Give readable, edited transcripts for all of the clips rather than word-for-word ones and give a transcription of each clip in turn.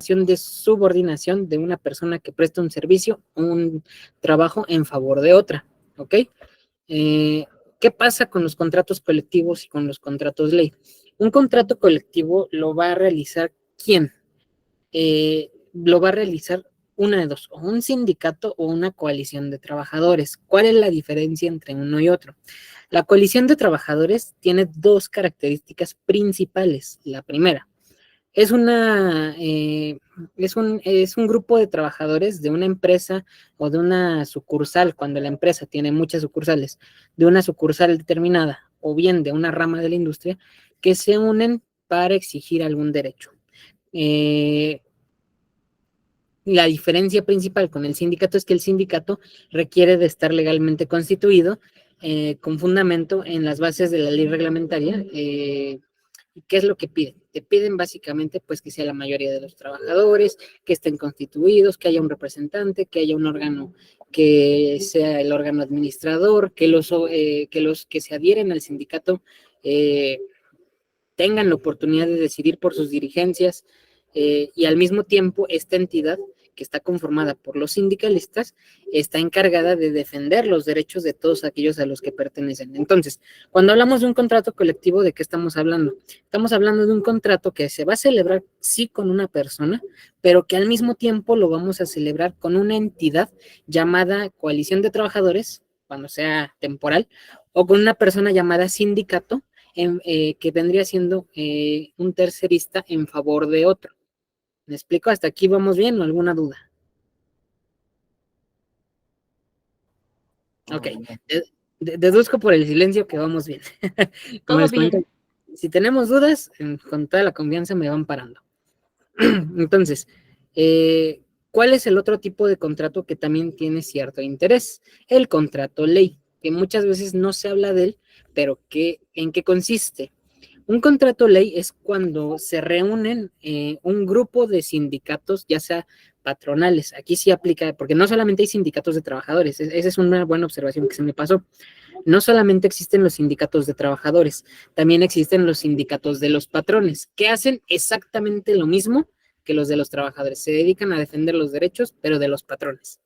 relación de subordinación de una persona que presta un servicio o un trabajo en favor de otra, ¿ok? ¿Qué pasa con los contratos colectivos y con los contratos ley? Un contrato colectivo lo va a realizar ¿quién? Lo va a realizar una de dos, o un sindicato o una coalición de trabajadores. ¿Cuál es la diferencia entre uno y otro? La coalición de trabajadores tiene dos características principales. La primera, es es un grupo de trabajadores de una empresa o de una sucursal, cuando la empresa tiene muchas sucursales, de una sucursal determinada o bien de una rama de la industria, que se unen para exigir algún derecho. La diferencia principal con el sindicato es que el sindicato requiere de estar legalmente constituido con fundamento en las bases de la ley reglamentaria. ¿Qué es lo que piden? Te piden básicamente pues que sea la mayoría de los trabajadores, que estén constituidos, que haya un representante, que haya un órgano que sea el órgano administrador, que los que se adhieren al sindicato tengan la oportunidad de decidir por sus dirigencias y al mismo tiempo esta entidad que está conformada por los sindicalistas está encargada de defender los derechos de todos aquellos a los que pertenecen. Entonces, cuando hablamos de un contrato colectivo, ¿de qué estamos hablando? Estamos hablando de un contrato que se va a celebrar sí con una persona, pero que al mismo tiempo lo vamos a celebrar con una entidad llamada coalición de trabajadores, cuando sea temporal, o con una persona llamada sindicato, que vendría siendo un tercerista en favor de otro. ¿Me explico? ¿Hasta aquí vamos bien o alguna duda? Ok, deduzco por el silencio que vamos bien. Como les comento, si tenemos dudas, con toda la confianza me van parando. Entonces, ¿cuál es el otro tipo de contrato que también tiene cierto interés? El contrato ley, que muchas veces no se habla de él, pero ¿en qué consiste? Un contrato ley es cuando se reúnen un grupo de sindicatos, ya sea patronales. Aquí sí aplica, porque no solamente hay sindicatos de trabajadores, esa es una buena observación que se me pasó. No solamente existen los sindicatos de trabajadores, también existen los sindicatos de los patrones, que hacen exactamente lo mismo que los de los trabajadores. Se dedican a defender los derechos, pero de los patrones.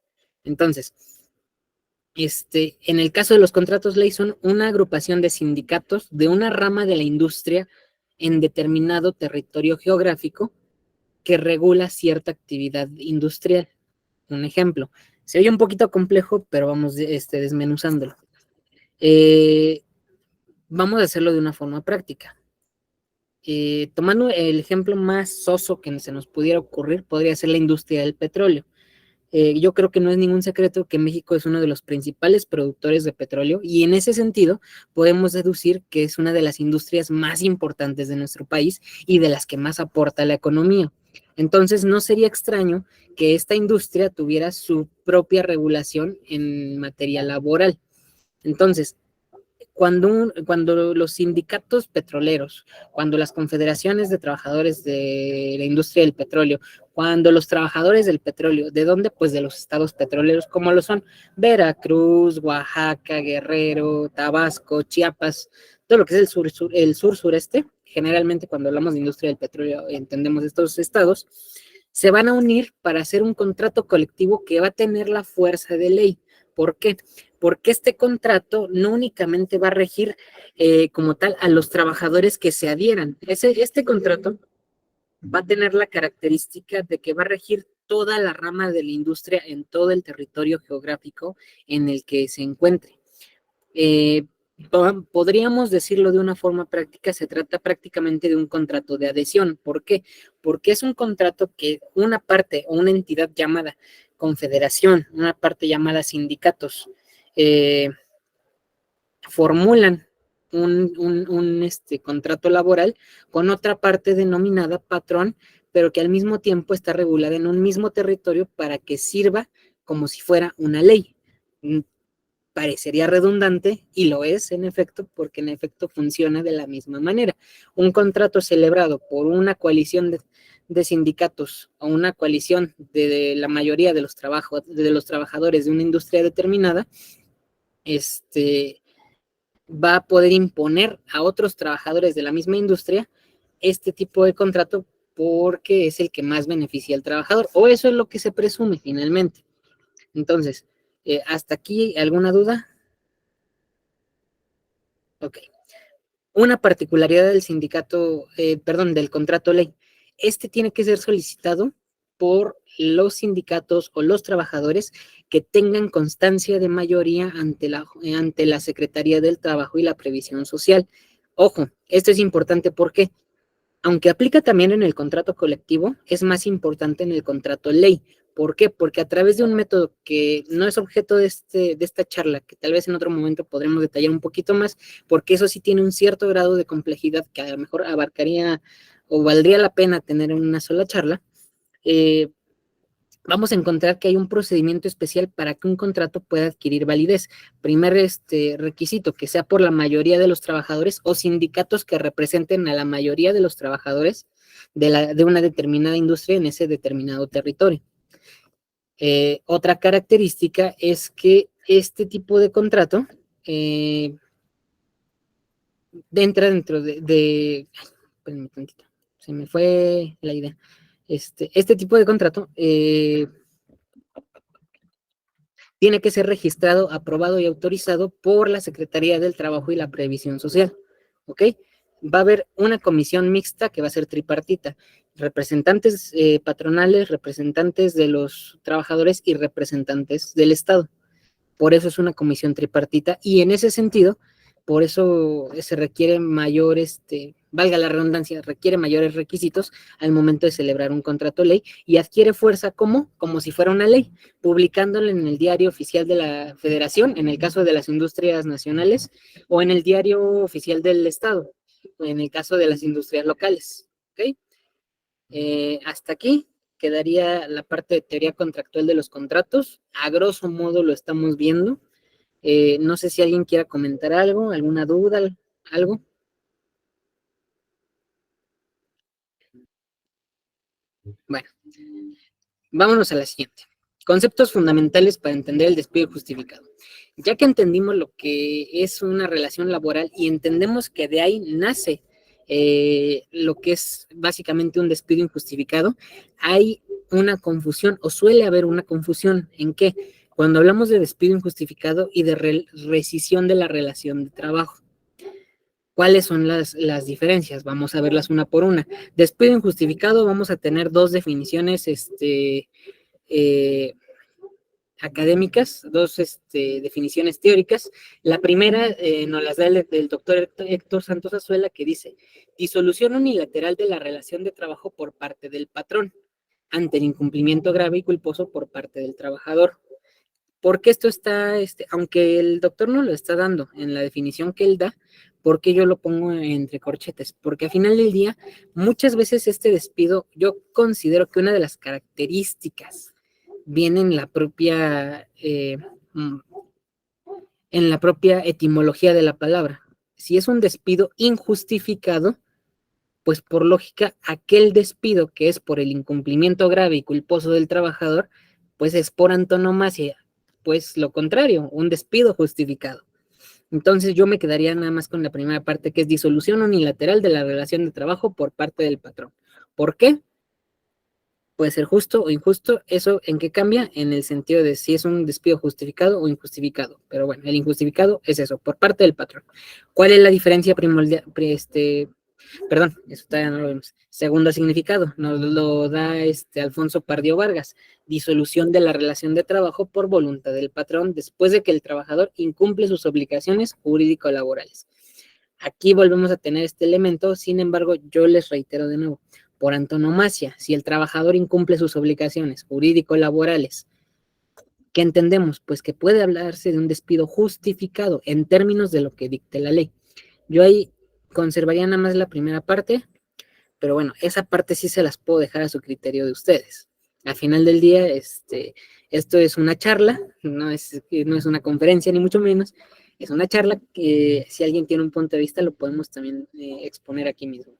Entonces, en el caso de los contratos ley son una agrupación de sindicatos de una rama de la industria en determinado territorio geográfico que regula cierta actividad industrial. Un ejemplo, se oye un poquito complejo, pero vamos desmenuzándolo. Vamos a hacerlo de una forma práctica. Tomando el ejemplo más soso que se nos pudiera ocurrir, podría ser la industria del petróleo. Yo creo que no es ningún secreto que México es uno de los principales productores de petróleo y en ese sentido podemos deducir que es una de las industrias más importantes de nuestro país y de las que más aporta a la economía. Entonces no sería extraño que esta industria tuviera su propia regulación en materia laboral. Entonces, cuando los sindicatos petroleros, cuando las confederaciones de trabajadores de la industria del petróleo, cuando los trabajadores del petróleo, ¿de dónde? Pues de los estados petroleros, como lo son Veracruz, Oaxaca, Guerrero, Tabasco, Chiapas, todo lo que es el sur-sureste, generalmente cuando hablamos de industria del petróleo entendemos estos estados, se van a unir para hacer un contrato colectivo que va a tener la fuerza de ley. ¿Por qué? Porque este contrato no únicamente va a regir como tal a los trabajadores que se adhieran. Este contrato va a tener la característica de que va a regir toda la rama de la industria en todo el territorio geográfico en el que se encuentre. Podríamos decirlo de una forma práctica, se trata prácticamente de un contrato de adhesión. ¿Por qué? Porque es un contrato que una parte o una entidad llamada confederación, una parte llamada sindicatos, formulan un contrato laboral con otra parte denominada patrón, pero que al mismo tiempo está regulada en un mismo territorio para que sirva como si fuera una ley. Parecería redundante, y lo es en efecto, porque en efecto funciona de la misma manera. Un contrato celebrado por una coalición de sindicatos o una coalición de la mayoría de los trabajadores de una industria determinada, va a poder imponer a otros trabajadores de la misma industria este tipo de contrato porque es el que más beneficia al trabajador, o eso es lo que se presume finalmente. Entonces, ¿hasta aquí alguna duda? Ok. Una particularidad del sindicato, perdón, del contrato ley. Este tiene que ser solicitado por los sindicatos o los trabajadores que tengan constancia de mayoría ante la Secretaría del Trabajo y la Previsión Social. Ojo, esto es importante porque, aunque aplica también en el contrato colectivo, es más importante en el contrato ley. ¿Por qué? Porque a través de un método que no es objeto de esta charla, que tal vez en otro momento podremos detallar un poquito más, porque eso sí tiene un cierto grado de complejidad que a lo mejor abarcaría o valdría la pena tener en una sola charla, eh, vamos a encontrar que hay un procedimiento especial para que un contrato pueda adquirir validez. Primer requisito, que sea por la mayoría de los trabajadores o sindicatos que representen a la mayoría de los trabajadores de una determinada industria en ese determinado territorio. Otra característica es que este tipo de contrato entra dentro espérenme tantito, se me fue la idea. Este tipo de contrato tiene que ser registrado, aprobado y autorizado por la Secretaría del Trabajo y la Previsión Social, ¿ok? Va a haber una comisión mixta que va a ser tripartita, representantes patronales, representantes de los trabajadores y representantes del Estado. Por eso es una comisión tripartita y en ese sentido, por eso se requiere mayor, valga la redundancia, requiere mayores requisitos al momento de celebrar un contrato ley y adquiere fuerza como si fuera una ley, publicándola en el diario oficial de la Federación, en el caso de las industrias nacionales, o en el diario oficial del Estado, en el caso de las industrias locales. ¿Ok? Hasta aquí quedaría la parte de teoría contractual de los contratos. A grosso modo lo estamos viendo. No sé si alguien quiera comentar algo, alguna duda, algo. Bueno, vámonos a la siguiente. Conceptos fundamentales para entender el despido justificado. Ya que entendimos lo que es una relación laboral y entendemos que de ahí nace lo que es básicamente un despido injustificado, hay una confusión o suele haber una confusión en que cuando hablamos de despido injustificado y de rescisión de la relación de trabajo. ¿Cuáles son las diferencias? Vamos a verlas una por una. Despido injustificado, vamos a tener dos definiciones eh, académicas, dos definiciones teóricas. La primera nos las da el doctor Héctor Santos Azuela, que dice: disolución unilateral de la relación de trabajo por parte del patrón ante el incumplimiento grave y culposo por parte del trabajador. Porque esto está, aunque el doctor no lo está dando en la definición que él da, ¿por qué yo lo pongo entre corchetes? Porque al final del día, muchas veces este despido, yo considero que una de las características viene en la propia etimología de la palabra. Si es un despido injustificado, pues por lógica, aquel despido que es por el incumplimiento grave y culposo del trabajador, pues es por antonomasia, pues lo contrario, un despido justificado. Entonces yo me quedaría nada más con la primera parte, que es disolución unilateral de la relación de trabajo por parte del patrón. ¿Por qué? Puede ser justo o injusto. ¿Eso en qué cambia? En el sentido de si es un despido justificado o injustificado. Pero bueno, el injustificado es eso, por parte del patrón. ¿Cuál es la diferencia primordial? Perdón, eso todavía no lo vemos. Segundo significado, nos lo da Alfonso Pardio Vargas: disolución de la relación de trabajo por voluntad del patrón después de que el trabajador incumple sus obligaciones jurídico-laborales. Aquí volvemos a tener este elemento, sin embargo, yo les reitero de nuevo, por antonomasia, si el trabajador incumple sus obligaciones jurídico-laborales, ¿qué entendemos? Pues que puede hablarse de un despido justificado en términos de lo que dicte la ley. Yo ahí conservaría nada más la primera parte, pero bueno, esa parte sí se las puedo dejar a su criterio de ustedes. Al final del día, esto es una charla, no es una conferencia ni mucho menos, es una charla que si alguien tiene un punto de vista lo podemos también exponer aquí mismo.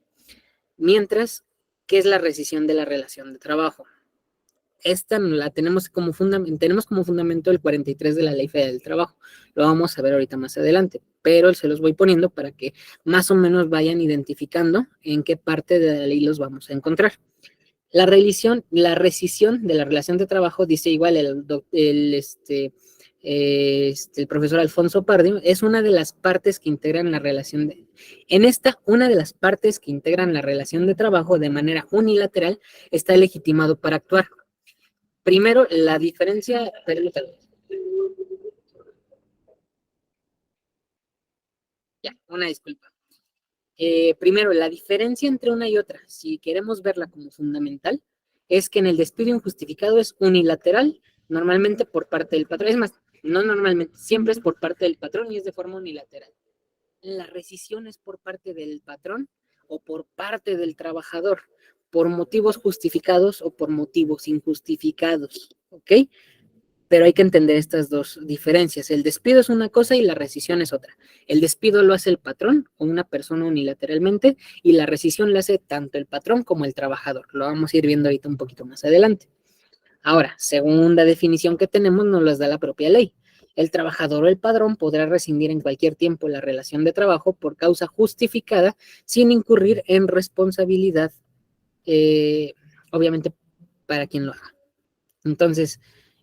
Mientras, ¿qué es la rescisión de la relación de trabajo? esta la tenemos como fundamento el 43 de la Ley Federal del Trabajo. Lo vamos a ver ahorita más adelante, pero se los voy poniendo para que más o menos vayan identificando en qué parte de la ley los vamos a encontrar. La rescisión de la relación de trabajo, dice igual el profesor Alfonso Pardio, es una de las partes que integran la relación una de las partes que integran la relación de trabajo de manera unilateral está legitimado para actuar. Primero, la diferencia, ya, una disculpa. Primero, la diferencia entre una y otra, si queremos verla como fundamental, es que en el despido injustificado es unilateral, normalmente por parte del patrón. Es más, no normalmente, siempre es por parte del patrón y es de forma unilateral. La rescisión es por parte del patrón o por parte del trabajador, por motivos justificados o por motivos injustificados, ¿ok? Pero hay que entender estas dos diferencias. El despido es una cosa y la rescisión es otra. El despido lo hace el patrón o una persona unilateralmente y la rescisión la hace tanto el patrón como el trabajador. Lo vamos a ir viendo ahorita un poquito más adelante. Ahora, segunda definición que tenemos nos las da la propia ley. El trabajador o el patrón podrá rescindir en cualquier tiempo la relación de trabajo por causa justificada sin incurrir en responsabilidad, obviamente, para quien lo haga. Entonces,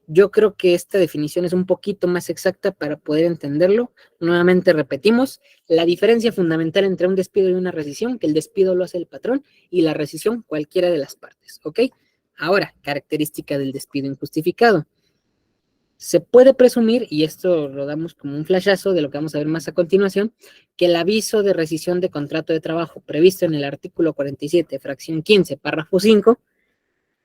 yo creo que esta definición es un poquito más exacta para poder entenderlo. Nuevamente repetimos, la diferencia fundamental entre un despido y una rescisión, que el despido lo hace el patrón y la rescisión cualquiera de las partes, ¿ok? Ahora, característica del despido injustificado. Se puede presumir, y esto lo damos como un flashazo de lo que vamos a ver más a continuación, que el aviso de rescisión de contrato de trabajo previsto en el artículo 47, fracción 15, párrafo 5,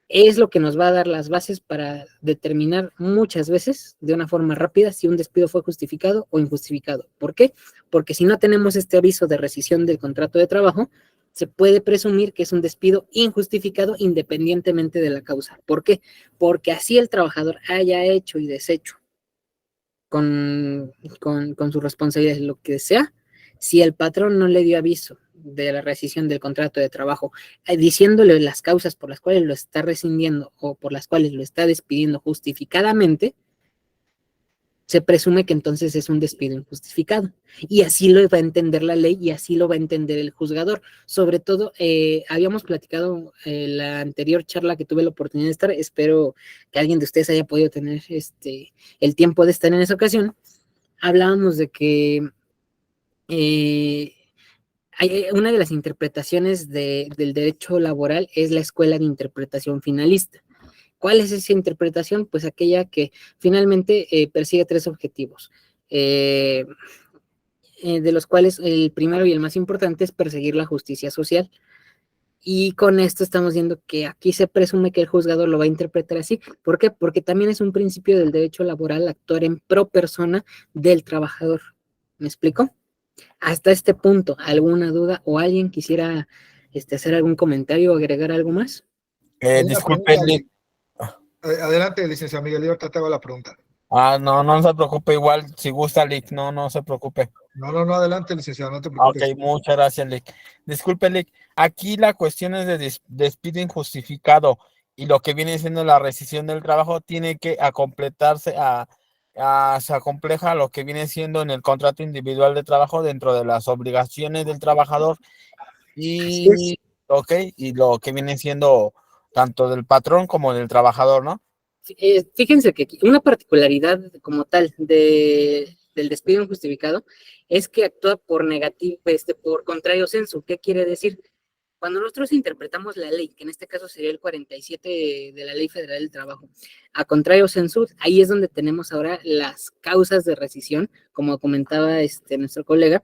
es lo que nos va a dar las bases para determinar muchas veces de una forma rápida si un despido fue justificado o injustificado. ¿Por qué? Porque si no tenemos este aviso de rescisión del contrato de trabajo, se puede presumir que es un despido injustificado independientemente de la causa. ¿Por qué? Porque así el trabajador haya hecho y deshecho con su responsabilidad, lo que sea, si el patrón no le dio aviso de la rescisión del contrato de trabajo, diciéndole las causas por las cuales lo está rescindiendo o por las cuales lo está despidiendo justificadamente, se presume que entonces es un despido injustificado. Y así lo va a entender la ley y así lo va a entender el juzgador. Sobre todo, habíamos platicado la anterior charla que tuve la oportunidad de estar, espero que alguien de ustedes haya podido tener el tiempo de estar en esa ocasión. Hablábamos de que una de las interpretaciones del derecho laboral es la escuela de interpretación finalista. ¿Cuál es esa interpretación? Pues aquella que finalmente persigue tres objetivos, de los cuales el primero y el más importante es perseguir la justicia social. Y con esto estamos viendo que aquí se presume que el juzgador lo va a interpretar así. ¿Por qué? Porque también es un principio del derecho laboral actuar en pro persona del trabajador. ¿Me explico? Hasta este punto, ¿alguna duda o alguien quisiera hacer algún comentario o agregar algo más? Disculpe, adelante, licenciado Miguel, yo ahorita te hago la pregunta. No se preocupe, igual, si gusta, Lick, no se preocupe. No, adelante, licenciado, no te preocupes. Ok, muchas gracias, Lick. Disculpe, Lick, aquí la cuestión es de despido injustificado y lo que viene siendo la rescisión del trabajo tiene que completarse se acompleja lo que viene siendo en el contrato individual de trabajo dentro de las obligaciones del trabajador y lo que viene siendo tanto del patrón como del trabajador, ¿no? Fíjense que una particularidad como tal del despido injustificado es que actúa por negativo, por contrario sensu. ¿Qué quiere decir? Cuando nosotros interpretamos la ley, que en este caso sería el 47 de la Ley Federal del Trabajo, a contrario sensu, ahí es donde tenemos ahora las causas de rescisión, como comentaba nuestro colega,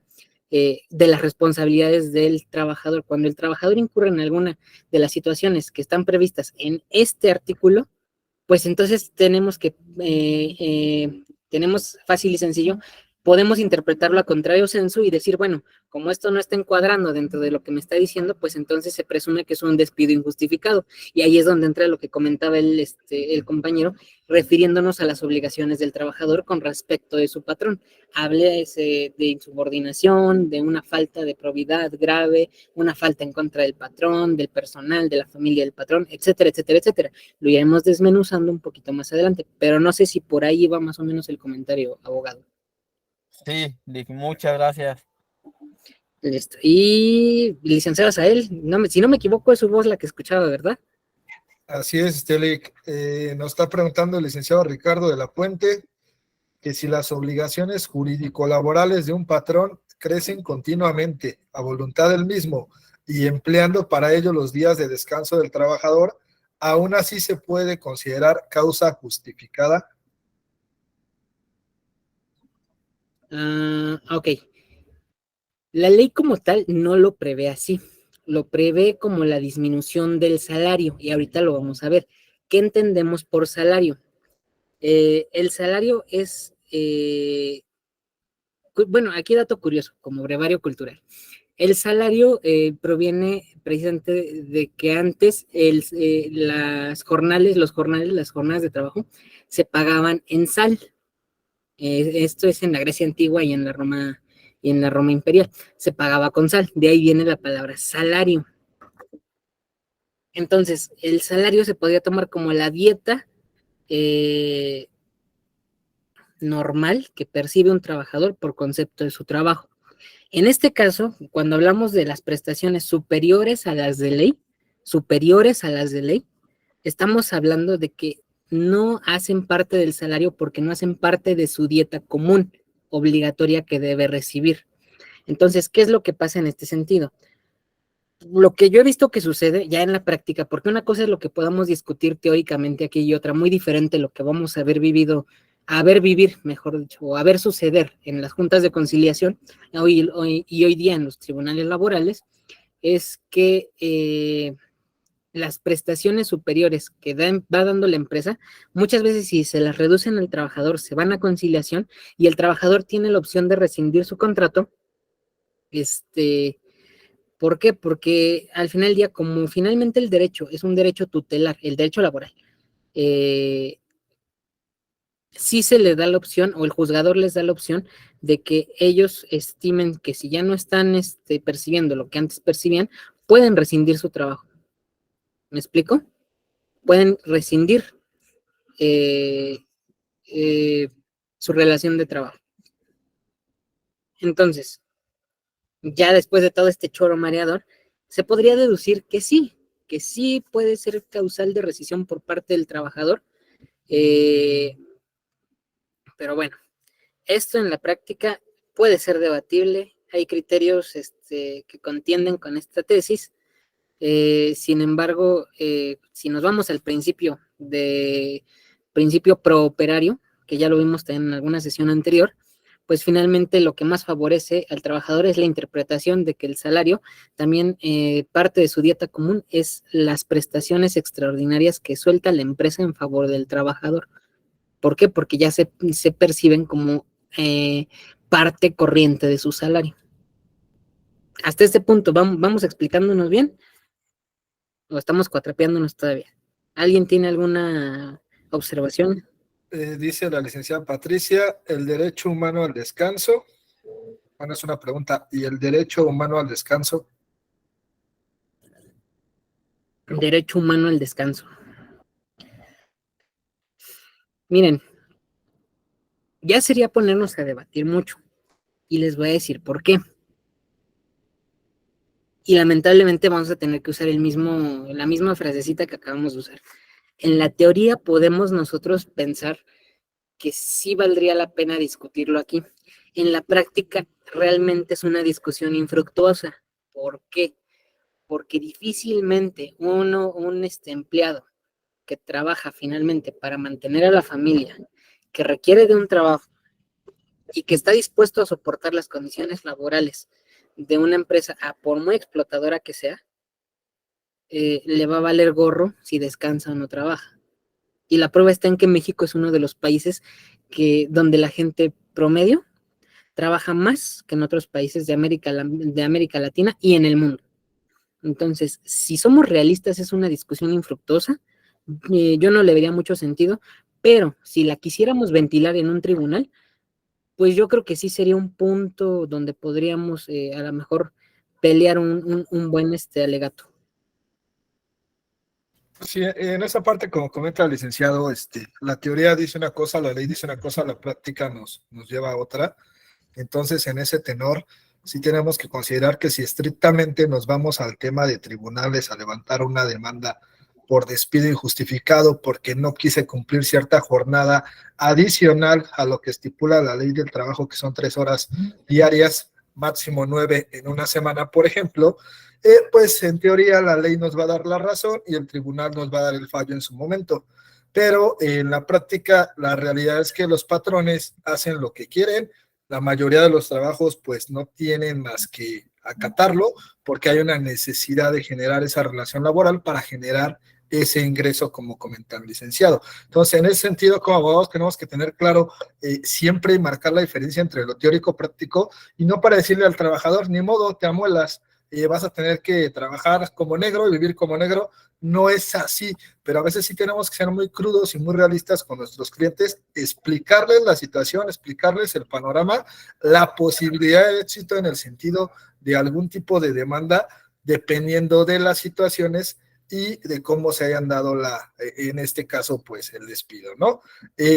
de las responsabilidades del trabajador. Cuando el trabajador incurre en alguna de las situaciones que están previstas en este artículo, pues entonces tenemos fácil y sencillo podemos interpretarlo a contrario sensu y decir, bueno, como esto no está encuadrando dentro de lo que me está diciendo, pues entonces se presume que es un despido injustificado. Y ahí es donde entra lo que comentaba el compañero, refiriéndonos a las obligaciones del trabajador con respecto de su patrón. Hable de insubordinación, de una falta de probidad grave, una falta en contra del patrón, del personal, de la familia del patrón, etcétera, etcétera, etcétera. Lo iremos desmenuzando un poquito más adelante, pero no sé si por ahí va más o menos el comentario, abogado. Sí, Lick, muchas gracias. Listo. Y licenciado Asael, si no me equivoco, es su voz la que escuchaba, ¿verdad? Así es, Lick. Nos está preguntando el licenciado Ricardo de la Puente que si las obligaciones jurídico-laborales de un patrón crecen continuamente a voluntad del mismo y empleando para ello los días de descanso del trabajador, aún así se puede considerar causa justificada. Ok. La ley como tal no lo prevé así, lo prevé como la disminución del salario, y ahorita lo vamos a ver. ¿Qué entendemos por salario? El salario es, bueno, aquí dato curioso, como brevario cultural. El salario proviene precisamente de que antes las jornadas de trabajo se pagaban en sal. Esto es en la Grecia antigua y en la Roma imperial. Se pagaba con sal. De ahí viene la palabra salario. Entonces, el salario se podía tomar como la dieta normal que percibe un trabajador por concepto de su trabajo. En este caso, cuando hablamos de las prestaciones superiores a las de ley, estamos hablando de que no hacen parte del salario porque no hacen parte de su dieta común, obligatoria que debe recibir. Entonces, ¿qué es lo que pasa en este sentido? Lo que yo he visto que sucede ya en la práctica, porque una cosa es lo que podamos discutir teóricamente aquí y otra muy diferente lo que vamos a vivir, mejor dicho, o a ver suceder en las juntas de conciliación hoy día en los tribunales laborales, es que las prestaciones superiores que va dando la empresa, muchas veces si se las reducen al trabajador, se van a conciliación y el trabajador tiene la opción de rescindir su contrato. ¿Por qué? Porque al final del día, como finalmente el derecho es un derecho tutelar, el derecho laboral, sí se le da la opción, o el juzgador les da la opción, de que ellos estimen que si ya no están percibiendo lo que antes percibían, pueden rescindir su trabajo. ¿Me explico? Pueden rescindir su relación de trabajo. Entonces, ya después de todo este choro mareador, se podría deducir que sí puede ser causal de rescisión por parte del trabajador, pero bueno, esto en la práctica puede ser debatible, hay criterios que contienden con esta tesis, sin embargo, si nos vamos al principio prooperario, que ya lo vimos en alguna sesión anterior, pues finalmente lo que más favorece al trabajador es la interpretación de que el salario también parte de su dieta común es las prestaciones extraordinarias que suelta la empresa en favor del trabajador. ¿Por qué? Porque ya se perciben como parte corriente de su salario. Hasta este punto, ¿vamos explicándonos bien? ¿O estamos cuatrapeándonos todavía? ¿Alguien tiene alguna observación? Dice la licenciada Patricia, el derecho humano al descanso. Bueno, es una pregunta. ¿Y el derecho humano al descanso? Derecho humano al descanso. Miren, ya sería ponernos a debatir mucho. Y les voy a decir por qué. Y lamentablemente vamos a tener que usar la misma frasecita que acabamos de usar. En la teoría podemos nosotros pensar que sí valdría la pena discutirlo aquí. En la práctica realmente es una discusión infructuosa. ¿Por qué? Porque difícilmente un empleado que trabaja finalmente para mantener a la familia, que requiere de un trabajo y que está dispuesto a soportar las condiciones laborales de una empresa, por muy explotadora que sea, le va a valer gorro si descansa o no trabaja. Y la prueba está en que México es uno de los países donde la gente promedio trabaja más que en otros países de América Latina y en el mundo. Entonces, si somos realistas, es una discusión infructuosa. Yo no le vería mucho sentido, pero si la quisiéramos ventilar en un tribunal, pues yo creo que sí sería un punto donde podríamos a lo mejor pelear un buen alegato. Sí, en esa parte, como comenta el licenciado, la teoría dice una cosa, la ley dice una cosa, la práctica nos lleva a otra. Entonces, en ese tenor, sí tenemos que considerar que si estrictamente nos vamos al tema de tribunales a levantar una demanda por despido injustificado porque no quise cumplir cierta jornada adicional a lo que estipula la ley del trabajo, que son 3 horas diarias, máximo 9 en una semana, por ejemplo, pues en teoría la ley nos va a dar la razón y el tribunal nos va a dar el fallo en su momento. Pero en la práctica, la realidad es que los patrones hacen lo que quieren. La mayoría de los trabajos pues no tienen más que acatarlo porque hay una necesidad de generar esa relación laboral para generar ese ingreso, como comenta el licenciado. Entonces, en ese sentido, como abogados tenemos que tener claro siempre marcar la diferencia entre lo teórico y práctico, y no para decirle al trabajador, ni modo, te amuelas, vas a tener que trabajar como negro y vivir como negro. No es así, pero a veces sí tenemos que ser muy crudos y muy realistas con nuestros clientes, explicarles la situación, explicarles el panorama, la posibilidad de éxito en el sentido de algún tipo de demanda, dependiendo de las situaciones y de cómo se hayan dado en este caso, pues el despido, ¿no?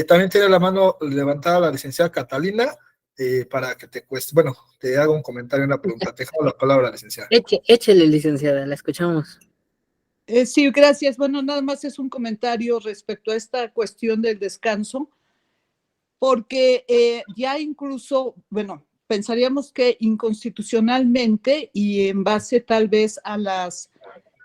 También tiene la mano levantada la licenciada Catalina, para que te haga un comentario, una pregunta. Te dejo la palabra, licenciada. Échele, licenciada, la escuchamos. Sí, gracias. Bueno, nada más es un comentario respecto a esta cuestión del descanso, porque ya incluso, bueno, pensaríamos que inconstitucionalmente y en base tal vez a las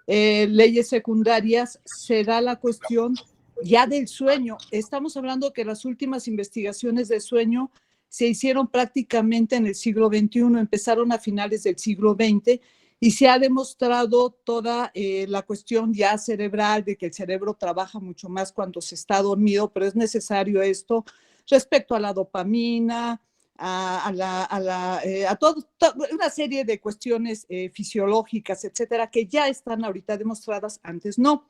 leyes secundarias se da la cuestión ya del sueño. Estamos hablando que las últimas investigaciones de sueño se hicieron prácticamente en el siglo XXI, empezaron a finales del siglo XX, y se ha demostrado toda la cuestión ya cerebral de que el cerebro trabaja mucho más cuando se está dormido, pero es necesario esto respecto a la dopamina, a una serie de cuestiones fisiológicas, etcétera, que ya están ahorita demostradas, antes no.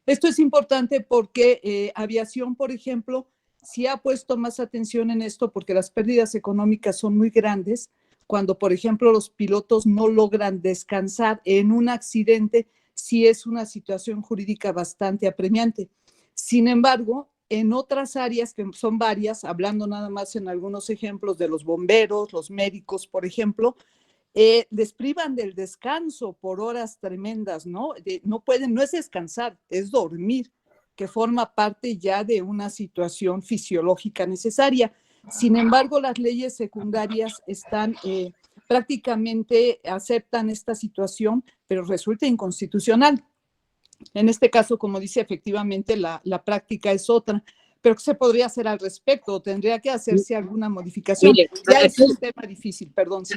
Esto es importante porque aviación, por ejemplo, sí ha puesto más atención en esto porque las pérdidas económicas son muy grandes cuando, por ejemplo, los pilotos no logran descansar en un accidente. Sí es una situación jurídica bastante apremiante. Sin embargo, en otras áreas, que son varias, hablando nada más en algunos ejemplos de los bomberos, los médicos, por ejemplo, les privan del descanso por horas tremendas, ¿no? No pueden, no es descansar, es dormir, que forma parte ya de una situación fisiológica necesaria. Sin embargo, las leyes secundarias están prácticamente aceptan esta situación, pero resulta inconstitucional. En este caso, como dice, efectivamente la práctica es otra. Pero ¿qué se podría hacer al respecto? ¿Tendría que hacerse alguna modificación? Mire, ya es un tema difícil, perdón. Sí.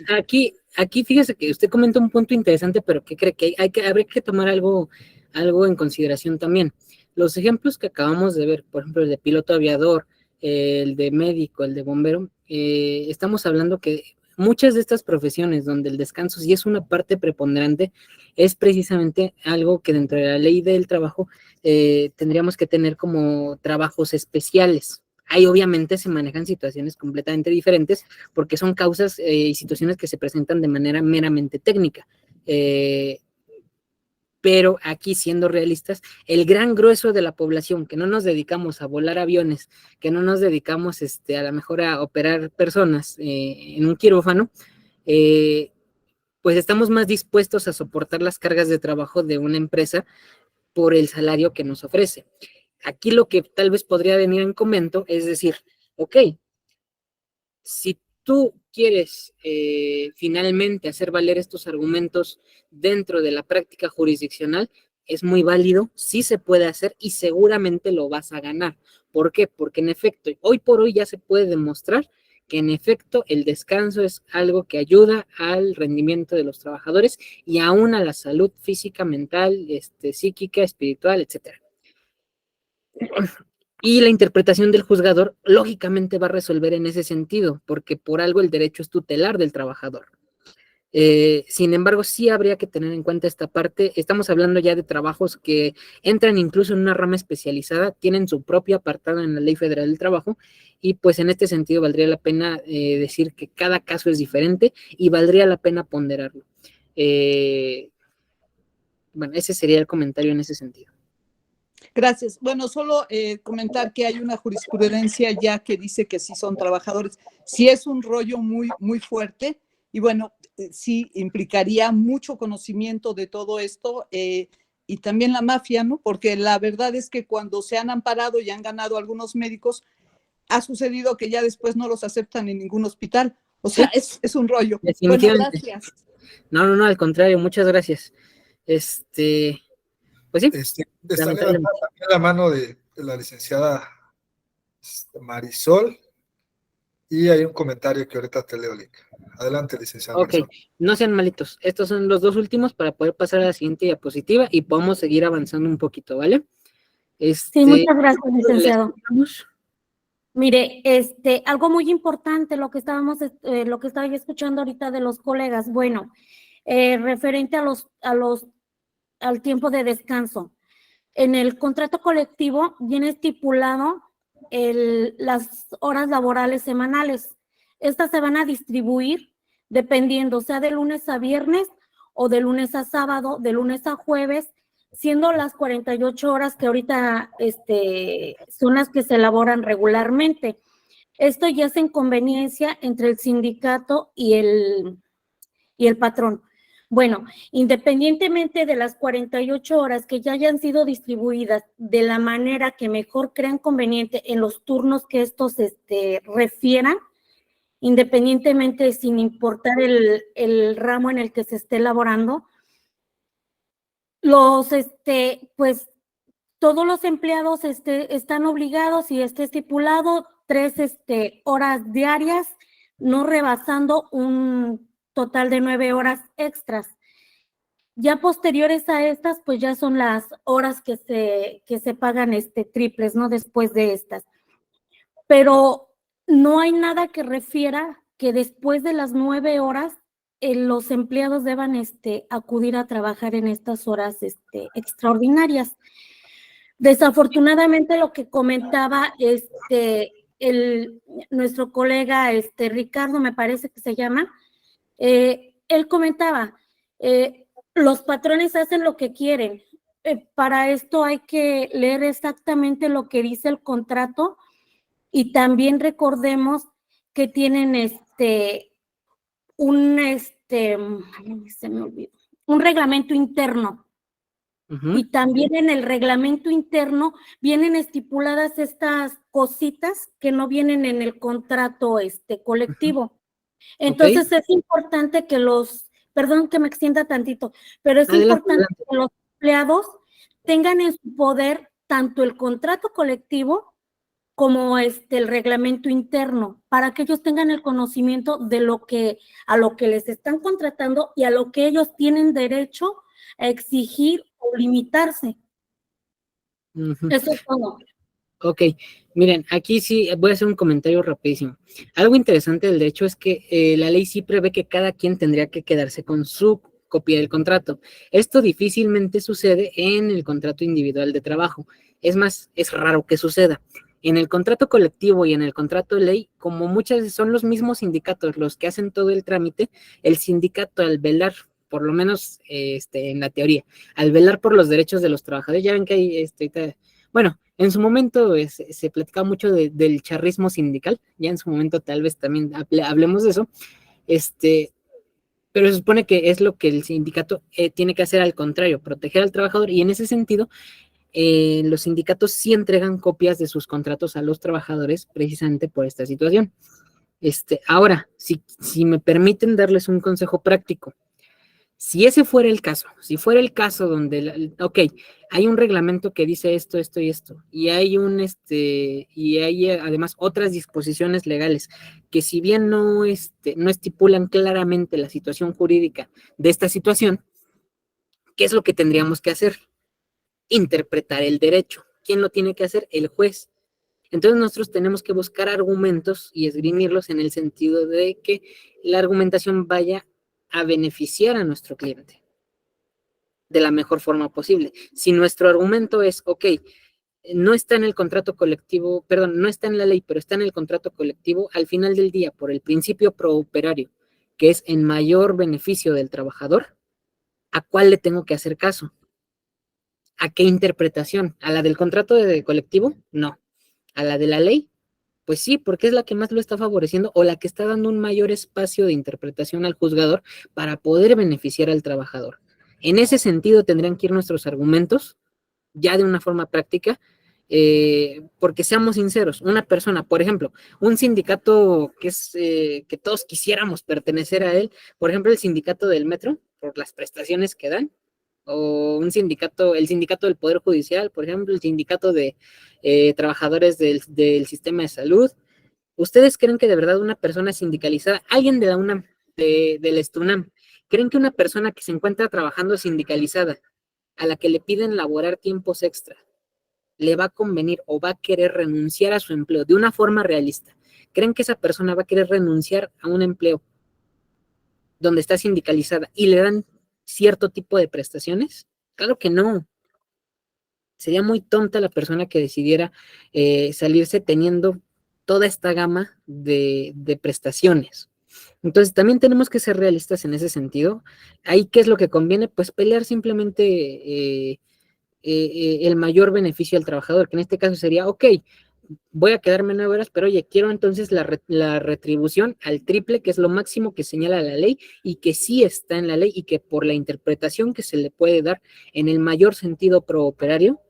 Aquí fíjese que usted comenta un punto interesante, pero ¿qué cree? Que habría que tomar algo en consideración también. Los ejemplos que acabamos de ver, por ejemplo, el de piloto aviador, el de médico, el de bombero, estamos hablando que muchas de estas profesiones donde el descanso sí es una parte preponderante, es precisamente algo que dentro de la ley del trabajo tendríamos que tener como trabajos especiales. Ahí obviamente se manejan situaciones completamente diferentes porque son causas y situaciones que se presentan de manera meramente técnica. Pero aquí, siendo realistas, el gran grueso de la población que no nos dedicamos a volar aviones, que no nos dedicamos a lo mejor a operar personas en un quirófano, pues estamos más dispuestos a soportar las cargas de trabajo de una empresa por el salario que nos ofrece. Aquí lo que tal vez podría venir en comento es decir, ok, si tú quieres finalmente hacer valer estos argumentos dentro de la práctica jurisdiccional, es muy válido, sí se puede hacer y seguramente lo vas a ganar. ¿Por qué? Porque en efecto, hoy por hoy ya se puede demostrar que en efecto el descanso es algo que ayuda al rendimiento de los trabajadores y aún a la salud física, mental, psíquica, espiritual, etcétera. Y la interpretación del juzgador lógicamente va a resolver en ese sentido, porque por algo el derecho es tutelar del trabajador. Sin embargo, sí habría que tener en cuenta esta parte. Estamos hablando ya de trabajos que entran incluso en una rama especializada, tienen su propio apartado en la Ley Federal del Trabajo, y pues en este sentido valdría la pena decir que cada caso es diferente y valdría la pena ponderarlo. Bueno, ese sería el comentario en ese sentido. Gracias. Bueno, solo comentar que hay una jurisprudencia ya que dice que sí son trabajadores. Sí es un rollo muy, muy fuerte y bueno, sí implicaría mucho conocimiento de todo esto y también la mafia, ¿no? Porque la verdad es que cuando se han amparado y han ganado algunos médicos, ha sucedido que ya después no los aceptan en ningún hospital. O sea, es un rollo. Bueno, Definitivamente. gracias. No, al contrario, muchas gracias. Pues sí, Está levantada también la mano de la licenciada Marisol y hay un comentario que ahorita te leo, Lick. Adelante, licenciada Ok, Marisol. no sean malitos. Estos son los dos últimos para poder pasar a la siguiente diapositiva y podemos seguir avanzando un poquito, ¿vale? Sí, muchas gracias, licenciado. ¿Les... Mire, algo muy importante, lo que estaba yo escuchando ahorita de los colegas, bueno, referente al tiempo de descanso. En el contrato colectivo viene estipulado las horas laborales semanales. Estas se van a distribuir dependiendo, sea de lunes a viernes o de lunes a sábado, de lunes a jueves, siendo las 48 horas que ahorita son las que se elaboran regularmente. Esto ya es en conveniencia entre el sindicato y el patrón. Bueno, independientemente de las 48 horas que ya hayan sido distribuidas de la manera que mejor crean conveniente en los turnos que estos refieran, independientemente sin importar el ramo en el que se esté elaborando, pues todos los empleados están obligados y está estipulado 3 horas diarias, no rebasando un total de 9 horas extras. Ya posteriores a estas, pues ya son las horas que se pagan triples, ¿no? Después de estas. Pero no hay nada que refiera que después de las 9 horas los empleados deban acudir a trabajar en estas horas extraordinarias. Desafortunadamente, lo que comentaba nuestro colega Ricardo, me parece que se llama, él comentaba, los patrones hacen lo que quieren. Para esto hay que leer exactamente lo que dice el contrato y también recordemos que tienen se me olvidó, un reglamento interno. Y también en el reglamento interno vienen estipuladas estas cositas que no vienen en el contrato colectivo. Entonces es importante que perdón que me extienda tantito, pero es importante que los empleados tengan en su poder tanto el contrato colectivo como el reglamento interno, para que ellos tengan el conocimiento de a lo que les están contratando y a lo que ellos tienen derecho a exigir o limitarse. Eso es todo. Ok, miren, aquí sí voy a hacer un comentario rapidísimo. Algo interesante del derecho es que la ley sí prevé que cada quien tendría que quedarse con su copia del contrato. Esto difícilmente sucede en el contrato individual de trabajo. Es más, es raro que suceda. En el contrato colectivo y en el contrato de ley, como muchas veces son los mismos sindicatos los que hacen todo el trámite, el sindicato al velar, por lo menos en la teoría, al velar por los derechos de los trabajadores, ya ven que hay, bueno, en su momento se platicaba mucho del charrismo sindical, ya en su momento tal vez también hablemos de eso, pero se supone que es lo que el sindicato tiene que hacer al contrario, proteger al trabajador, y en ese sentido, los sindicatos sí entregan copias de sus contratos a los trabajadores precisamente por esta situación. Ahora, si me permiten darles un consejo práctico, si ese fuera el caso, si fuera el caso donde, hay un reglamento que dice esto, esto y esto, y hay y hay además otras disposiciones legales que si bien no estipulan claramente la situación jurídica de esta situación, ¿qué es lo que tendríamos que hacer? Interpretar el derecho. ¿Quién lo tiene que hacer? El juez. Entonces nosotros tenemos que buscar argumentos y esgrimirlos en el sentido de que la argumentación vaya a beneficiar a nuestro cliente de la mejor forma posible. Si nuestro argumento es, ok, no está en el contrato colectivo, perdón, no está en la ley, pero está en el contrato colectivo, al final del día, por el principio prooperario, que es en mayor beneficio del trabajador, ¿a cuál le tengo que hacer caso? ¿A qué interpretación? ¿A la del contrato colectivo? No. ¿A la de la ley? Pues sí, porque es la que más lo está favoreciendo o la que está dando un mayor espacio de interpretación al juzgador para poder beneficiar al trabajador. En ese sentido tendrían que ir nuestros argumentos, ya de una forma práctica, porque seamos sinceros, una persona, por ejemplo, un sindicato que todos quisiéramos pertenecer a él, por ejemplo, el sindicato del metro, por las prestaciones que dan, o un sindicato, el sindicato del Poder Judicial, por ejemplo, el sindicato de trabajadores del sistema de salud. ¿Ustedes creen que de verdad una persona sindicalizada, alguien de la UNAM, del STUNAM, creen que una persona que se encuentra trabajando sindicalizada, a la que le piden laborar tiempos extra, le va a convenir o va a querer renunciar a su empleo de una forma realista? ¿Creen que esa persona va a querer renunciar a un empleo donde está sindicalizada y le dan cierto tipo de prestaciones? Claro que no. Sería muy tonta la persona que decidiera salirse teniendo toda esta gama de prestaciones. Entonces, también tenemos que ser realistas en ese sentido. Ahí, ¿qué es lo que conviene? Pues pelear simplemente el mayor beneficio al trabajador, que en este caso sería, ok, voy a quedarme 9 horas, pero oye, quiero entonces la retribución al triple, que es lo máximo que señala la ley y que sí está en la ley y que por la interpretación que se le puede dar en el mayor sentido prooperario,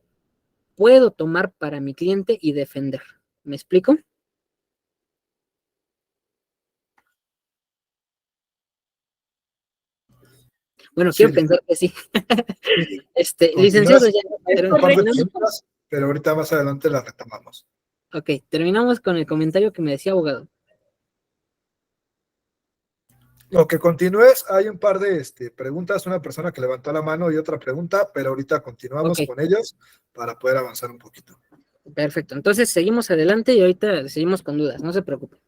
puedo tomar para mi cliente y defender. ¿Me explico? Bueno, quiero pensar que sí. Licenciado, ya terminamos. Pero ahorita más adelante la retomamos. Ok, terminamos con el comentario que me decía abogado. Lo que continúes, hay un par de preguntas, una persona que levantó la mano y otra pregunta, pero ahorita continuamos con ellas para poder avanzar un poquito. Perfecto, entonces seguimos adelante y ahorita seguimos con dudas, no se preocupen.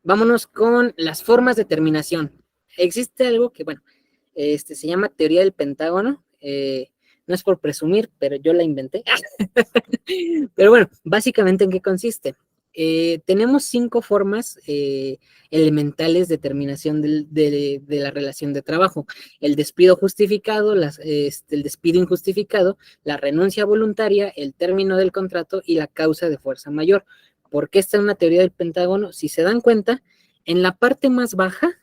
Vámonos con las formas de terminación. Existe algo que, bueno, se llama teoría del pentágono, no es por presumir, pero yo la inventé. Pero bueno, básicamente, ¿en qué consiste? Tenemos 5 formas elementales de terminación de la relación de trabajo: el despido justificado, el despido injustificado, la renuncia voluntaria, el término del contrato y la causa de fuerza mayor. ¿Por qué está en una teoría del pentágono? Si se dan cuenta, en la parte más baja,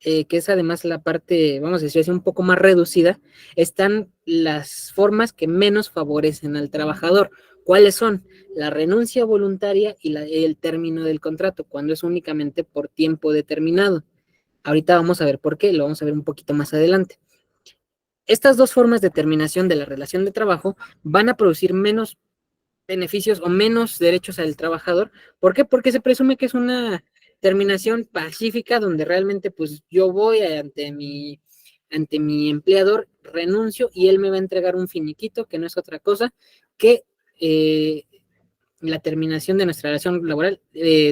que es además la parte, vamos a decir así, un poco más reducida, están las formas que menos favorecen al trabajador. ¿Cuáles son? La renuncia voluntaria y el término del contrato, cuando es únicamente por tiempo determinado. Ahorita vamos a ver por qué, lo vamos a ver un poquito más adelante. Estas 2 formas de terminación de la relación de trabajo van a producir menos beneficios o menos derechos al trabajador. ¿Por qué? Porque se presume que es una terminación pacífica donde realmente pues yo voy ante mi empleador, renuncio y él me va a entregar un finiquito que no es otra cosa que la terminación de nuestra relación laboral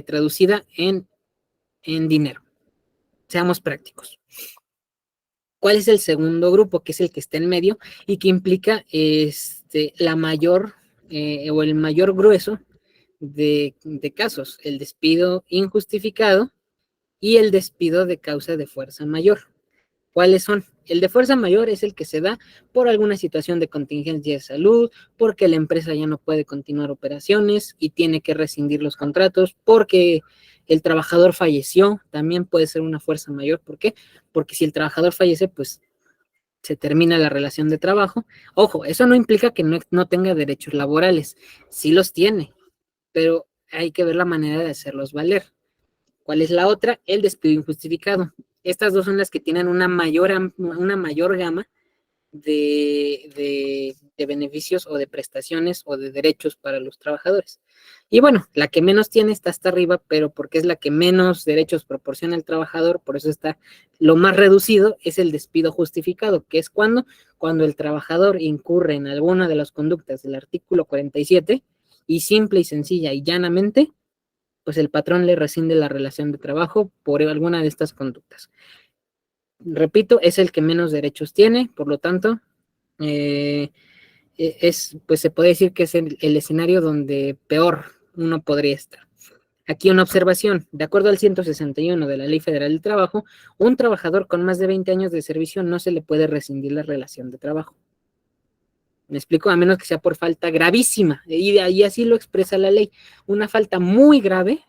traducida en dinero. Seamos prácticos. ¿Cuál es el segundo grupo? Que es el que está en medio y que implica la mayor o el mayor grueso de casos: el despido injustificado y el despido de causa de fuerza mayor. ¿Cuáles son? El de fuerza mayor es el que se da por alguna situación de contingencia de salud, porque la empresa ya no puede continuar operaciones y tiene que rescindir los contratos, porque el trabajador falleció, también puede ser una fuerza mayor. ¿Por qué? Porque si el trabajador fallece, pues se termina la relación de trabajo. Ojo, eso no implica que no tenga derechos laborales, sí los tiene, pero hay que ver la manera de hacerlos valer. ¿Cuál es la otra? El despido injustificado. Estas 2 son las que tienen una mayor gama de beneficios o de prestaciones o de derechos para los trabajadores. Y bueno, la que menos tiene está hasta arriba, pero porque es la que menos derechos proporciona al trabajador, por eso está lo más reducido, es el despido justificado, que es cuando el trabajador incurre en alguna de las conductas del artículo 47 y simple y sencilla y llanamente, pues el patrón le rescinde la relación de trabajo por alguna de estas conductas. Repito, es el que menos derechos tiene, por lo tanto, pues se puede decir que es el escenario donde peor uno podría estar. Aquí una observación, de acuerdo al 161 de la Ley Federal del Trabajo, un trabajador con más de 20 años de servicio no se le puede rescindir la relación de trabajo. Me explico, a menos que sea por falta gravísima, y así lo expresa la ley, una falta muy grave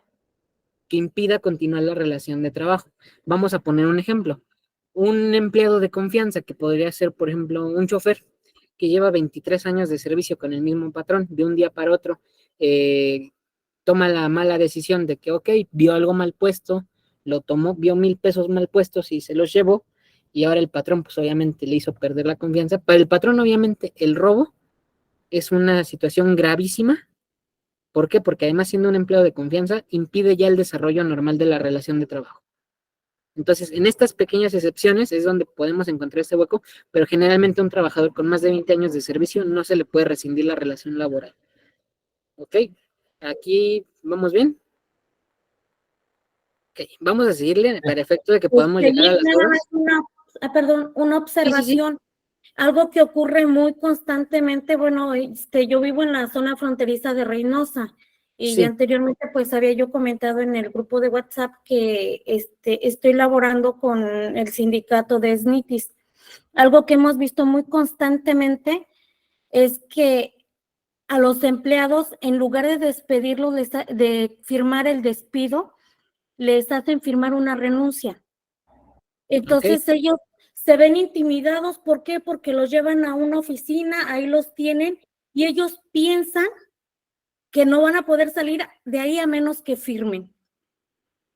que impida continuar la relación de trabajo. Vamos a poner un ejemplo. Un empleado de confianza que podría ser, por ejemplo, un chofer que lleva 23 años de servicio con el mismo patrón, de un día para otro, toma la mala decisión de que, ok, vio algo mal puesto, lo tomó, vio 1,000 pesos mal puestos y se los llevó, y ahora el patrón, pues obviamente le hizo perder la confianza. Para el patrón, obviamente, el robo es una situación gravísima. ¿Por qué? Porque además, siendo un empleado de confianza, impide ya el desarrollo normal de la relación de trabajo. Entonces, en estas pequeñas excepciones es donde podemos encontrar este hueco, pero generalmente a un trabajador con más de 20 años de servicio no se le puede rescindir la relación laboral. ¿Ok? Aquí, ¿vamos bien? Ok, vamos a seguirle para efecto de que podamos llegar a las Nada horas. más perdón, una observación. Algo que ocurre muy constantemente, bueno, yo vivo en la zona fronteriza de Reynosa y Sí. anteriormente pues había yo comentado en el grupo de WhatsApp que estoy laborando con el sindicato de SNITIS. Algo que hemos visto muy constantemente es que a los empleados, en lugar de despedirlos, de firmar el despido, les hacen firmar una renuncia. Entonces ellos se ven intimidados. ¿Por qué? Porque los llevan a una oficina, ahí los tienen y ellos piensan que no van a poder salir de ahí a menos que firmen.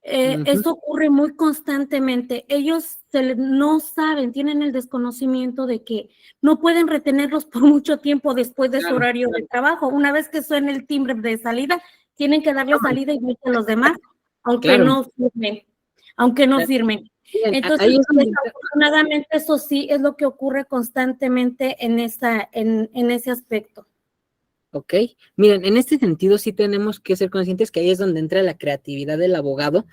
Eso ocurre muy constantemente. Ellos no saben, tienen el desconocimiento de que no pueden retenerlos por mucho tiempo después de su horario de trabajo. Una vez que suene el timbre de salida, tienen que darle salida y irse a los demás, aunque no firmen. Bien, Entonces, ahí es donde desafortunadamente, eso sí es lo que ocurre constantemente en ese aspecto. Ok, miren, en este sentido sí tenemos que ser conscientes que ahí es donde entra la creatividad del abogado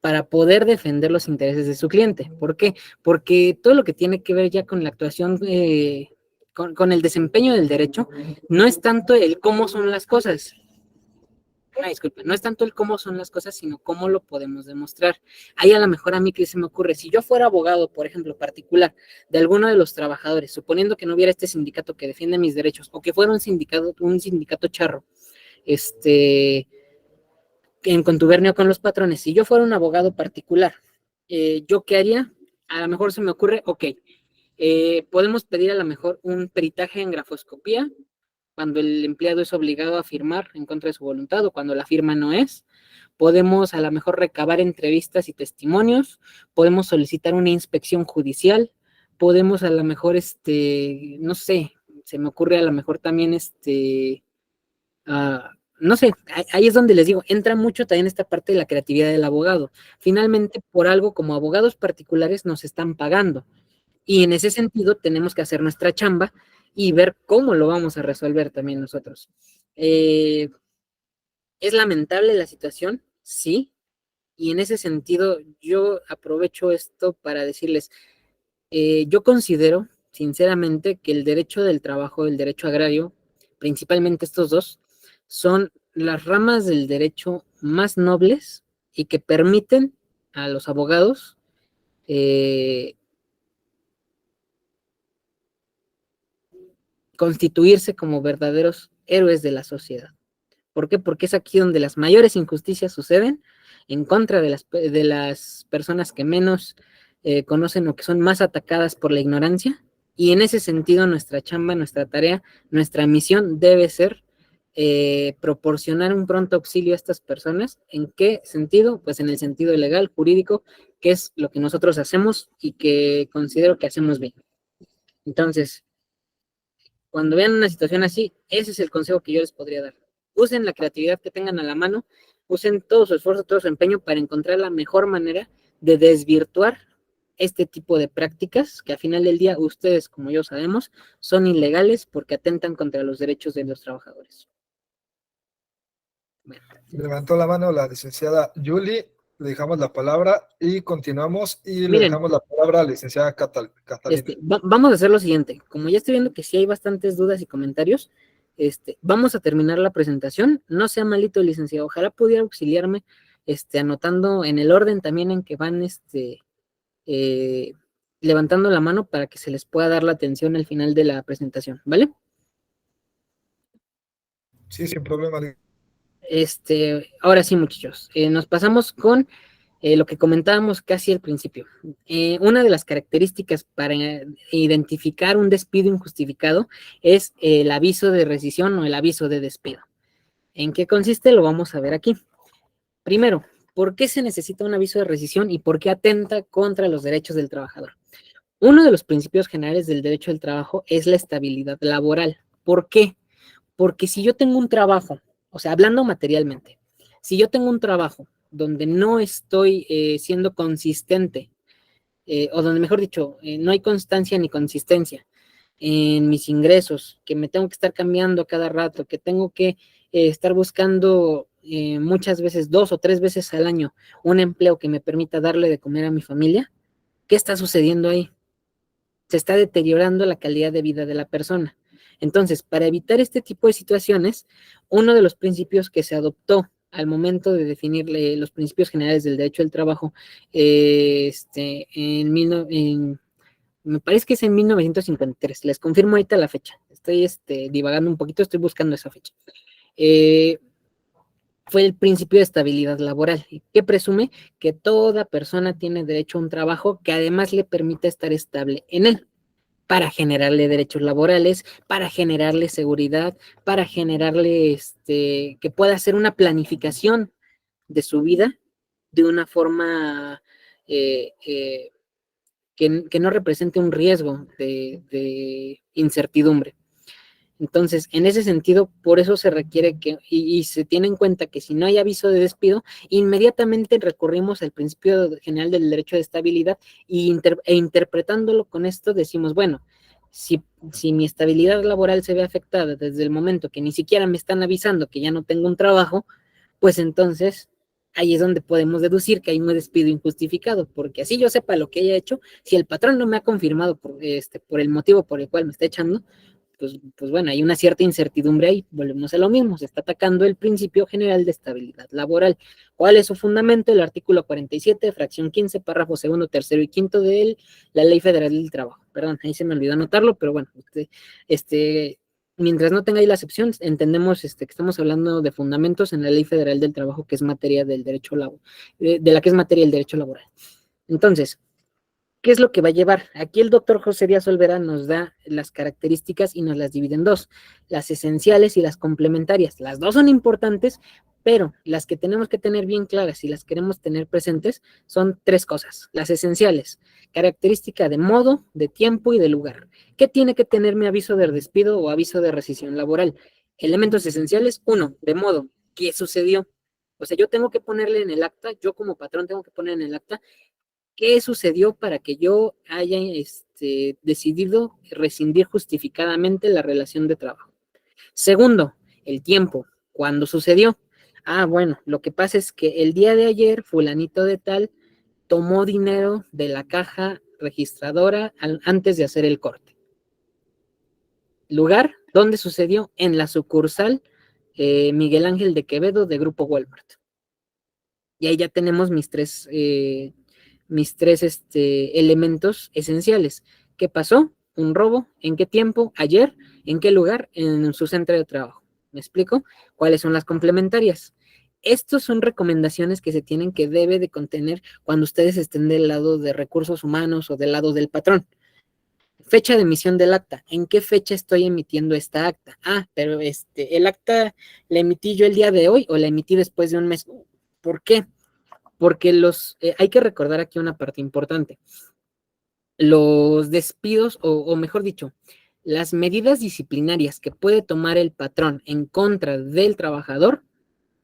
para poder defender los intereses de su cliente. ¿Por qué? Porque todo lo que tiene que ver ya con la actuación, con el desempeño del derecho, no es tanto el cómo son las cosas. Disculpe, no es tanto el cómo son las cosas, sino cómo lo podemos demostrar. Ahí a lo mejor a mí que se me ocurre, si yo fuera abogado, por ejemplo, particular, de alguno de los trabajadores, suponiendo que no hubiera este sindicato que defiende mis derechos, o que fuera un sindicato charro, en contubernio con los patrones, si yo fuera un abogado particular, ¿yo qué haría? A lo mejor se me ocurre, ok, podemos pedir a lo mejor un peritaje en grafoscopía, cuando el empleado es obligado a firmar en contra de su voluntad o cuando la firma no es. Podemos a lo mejor recabar entrevistas y testimonios, podemos solicitar una inspección judicial, podemos a lo mejor, no sé, se me ocurre a lo mejor también, no sé, ahí es donde les digo, entra mucho también esta parte de la creatividad del abogado. Finalmente, por algo como abogados particulares nos están pagando. Y en ese sentido tenemos que hacer nuestra chamba y ver cómo lo vamos a resolver también nosotros. ¿Es lamentable la situación? Sí. Y en ese sentido yo aprovecho esto para decirles, yo considero sinceramente que el derecho del trabajo, el derecho agrario, principalmente estos dos, son las ramas del derecho más nobles y que permiten a los abogados constituirse como verdaderos héroes de la sociedad. ¿Por qué? Porque es aquí donde las mayores injusticias suceden en contra de las personas que menos conocen o que son más atacadas por la ignorancia. Y en ese sentido nuestra chamba, nuestra tarea, nuestra misión debe ser proporcionar un pronto auxilio a estas personas. ¿En qué sentido? Pues en el sentido legal, jurídico, que es lo que nosotros hacemos y que considero que hacemos bien. Entonces, cuando vean una situación así, ese es el consejo que yo les podría dar. Usen la creatividad que tengan a la mano, usen todo su esfuerzo, todo su empeño para encontrar la mejor manera de desvirtuar este tipo de prácticas que al final del día ustedes, como yo sabemos, son ilegales porque atentan contra los derechos de los trabajadores. Levantó la mano la licenciada Yuli, le dejamos la palabra y continuamos y le Miren. dejamos la palabra a la licenciada Catalina. Vamos a hacer lo siguiente, como ya estoy viendo que sí hay bastantes dudas y comentarios, vamos a terminar la presentación, no sea malito, licenciado, ojalá pudiera auxiliarme, anotando en el orden también en que van, levantando la mano para que se les pueda dar la atención al final de la presentación, ¿vale? Sí, sin problema. Ahora sí, muchachos, nos pasamos con lo que comentábamos casi al principio. Una de las características para identificar un despido injustificado es el aviso de rescisión o el aviso de despido. ¿En qué consiste? Lo vamos a ver aquí. Primero, ¿por qué se necesita un aviso de rescisión y por qué atenta contra los derechos del trabajador? Uno de los principios generales del derecho del trabajo es la estabilidad laboral. ¿Por qué? Porque si yo tengo un trabajo, o sea, hablando materialmente, si yo tengo un trabajo donde no estoy siendo consistente, o donde, mejor dicho, no hay constancia ni consistencia en mis ingresos, que me tengo que estar cambiando cada rato, que tengo que estar buscando muchas veces 2 o 3 veces al año un empleo que me permita darle de comer a mi familia, ¿qué está sucediendo ahí? Se está deteriorando la calidad de vida de la persona. Entonces, para evitar este tipo de situaciones, uno de los principios que se adoptó al momento de definir los principios generales del derecho del trabajo, me parece que es en 1953, les confirmo ahorita la fecha, estoy divagando un poquito, estoy buscando esa fecha, fue el principio de estabilidad laboral, que presume que toda persona tiene derecho a un trabajo que además le permita estar estable en él, para generarle derechos laborales, para generarle seguridad, para generarle que pueda hacer una planificación de su vida de una forma que no represente un riesgo de incertidumbre. Entonces, en ese sentido, por eso se requiere y se tiene en cuenta que si no hay aviso de despido, inmediatamente recurrimos al principio general del derecho de estabilidad e interpretándolo con esto decimos, bueno, si mi estabilidad laboral se ve afectada desde el momento que ni siquiera me están avisando que ya no tengo un trabajo, pues entonces ahí es donde podemos deducir que hay un despido injustificado, porque así yo sepa lo que haya hecho, si el patrón no me ha confirmado por el motivo por el cual me está echando, pues bueno, hay una cierta incertidumbre ahí, volvemos a lo mismo, se está atacando el principio general de estabilidad laboral. ¿Cuál es su fundamento? El artículo 47, fracción 15, párrafo segundo, tercero y quinto de la Ley Federal del Trabajo. Perdón, ahí se me olvidó anotarlo, pero bueno, mientras no tenga ahí la excepción, entendemos que estamos hablando de fundamentos en la Ley Federal del Trabajo, que es materia del derecho laboral, de la que es materia del derecho laboral. Entonces, ¿qué es lo que va a llevar? Aquí el doctor José Díaz Olvera nos da las características y nos las divide en dos, las esenciales y las complementarias. Las dos son importantes, pero las que tenemos que tener bien claras y las queremos tener presentes son 3 cosas. Las esenciales, característica de modo, de tiempo y de lugar. ¿Qué tiene que tener mi aviso de despido o aviso de rescisión laboral? Elementos esenciales, 1, de modo, ¿qué sucedió? O sea, yo tengo que ponerle en el acta, yo como patrón tengo que poner en el acta qué sucedió para que yo haya decidido rescindir justificadamente la relación de trabajo. Segundo, el tiempo. ¿Cuándo sucedió? Bueno, lo que pasa es que el día de ayer, fulanito de tal tomó dinero de la caja registradora antes de hacer el corte. Lugar, ¿dónde sucedió? En la sucursal Miguel Ángel de Quevedo de Grupo Walmart. Y ahí ya tenemos mis tres elementos esenciales. ¿Qué pasó? Un robo. ¿En qué tiempo? Ayer. ¿En qué lugar? En su centro de trabajo. ¿Me explico? ¿Cuáles son las complementarias? Estos son recomendaciones que se tienen que debe de contener cuando ustedes estén del lado de recursos humanos o del lado del patrón. Fecha de emisión del acta. ¿En qué fecha estoy emitiendo esta acta? Pero el acta la emití yo el día de hoy o la emití después de un mes. ¿Por qué? Porque hay que recordar aquí una parte importante. Los despidos, o mejor dicho, las medidas disciplinarias que puede tomar el patrón en contra del trabajador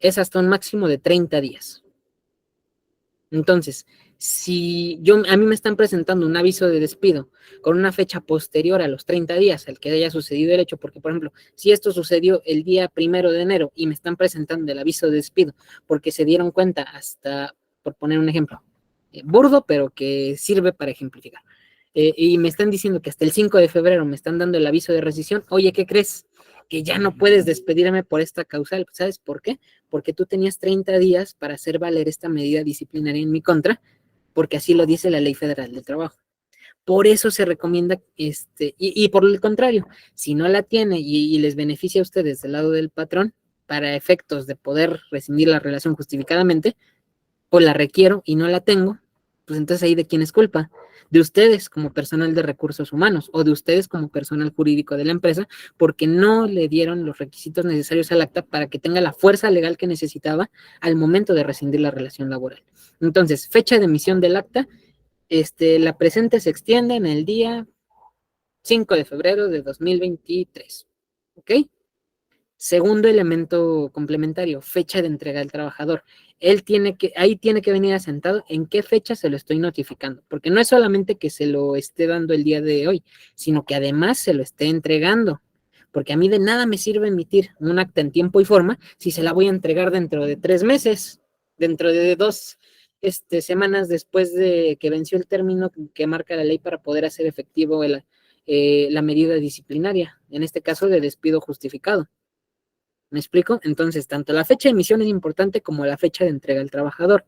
es hasta un máximo de 30 días. Entonces, Si a mí me están presentando un aviso de despido con una fecha posterior a los 30 días al que haya sucedido el hecho, porque por ejemplo, si esto sucedió el día 1 de enero y me están presentando el aviso de despido porque se dieron cuenta hasta, por poner un ejemplo, burdo, pero que sirve para ejemplificar, y me están diciendo que hasta el 5 de febrero me están dando el aviso de rescisión, oye, ¿qué crees? Que ya no puedes despedirme por esta causal. ¿Sabes por qué? Porque tú tenías 30 días para hacer valer esta medida disciplinaria en mi contra, porque así lo dice la Ley Federal del Trabajo. Por eso se recomienda, y por el contrario, si no la tiene y les beneficia a ustedes del lado del patrón, para efectos de poder rescindir la relación justificadamente, o la requiero y no la tengo, pues entonces ahí de quién es culpa, de ustedes como personal de recursos humanos o de ustedes como personal jurídico de la empresa, porque no le dieron los requisitos necesarios al acta para que tenga la fuerza legal que necesitaba al momento de rescindir la relación laboral. Entonces, fecha de emisión del acta, la presente se extiende en el día 5 de febrero de 2023, ¿ok? Segundo elemento complementario, fecha de entrega del trabajador. Ahí tiene que venir asentado en qué fecha se lo estoy notificando, porque no es solamente que se lo esté dando el día de hoy, sino que además se lo esté entregando, porque a mí de nada me sirve emitir un acta en tiempo y forma si se la voy a entregar dentro de 3 meses, dentro de 2 semanas después de que venció el término que marca la ley para poder hacer efectivo la medida disciplinaria, en este caso de despido justificado. ¿Me explico? Entonces, tanto la fecha de emisión es importante como la fecha de entrega del trabajador.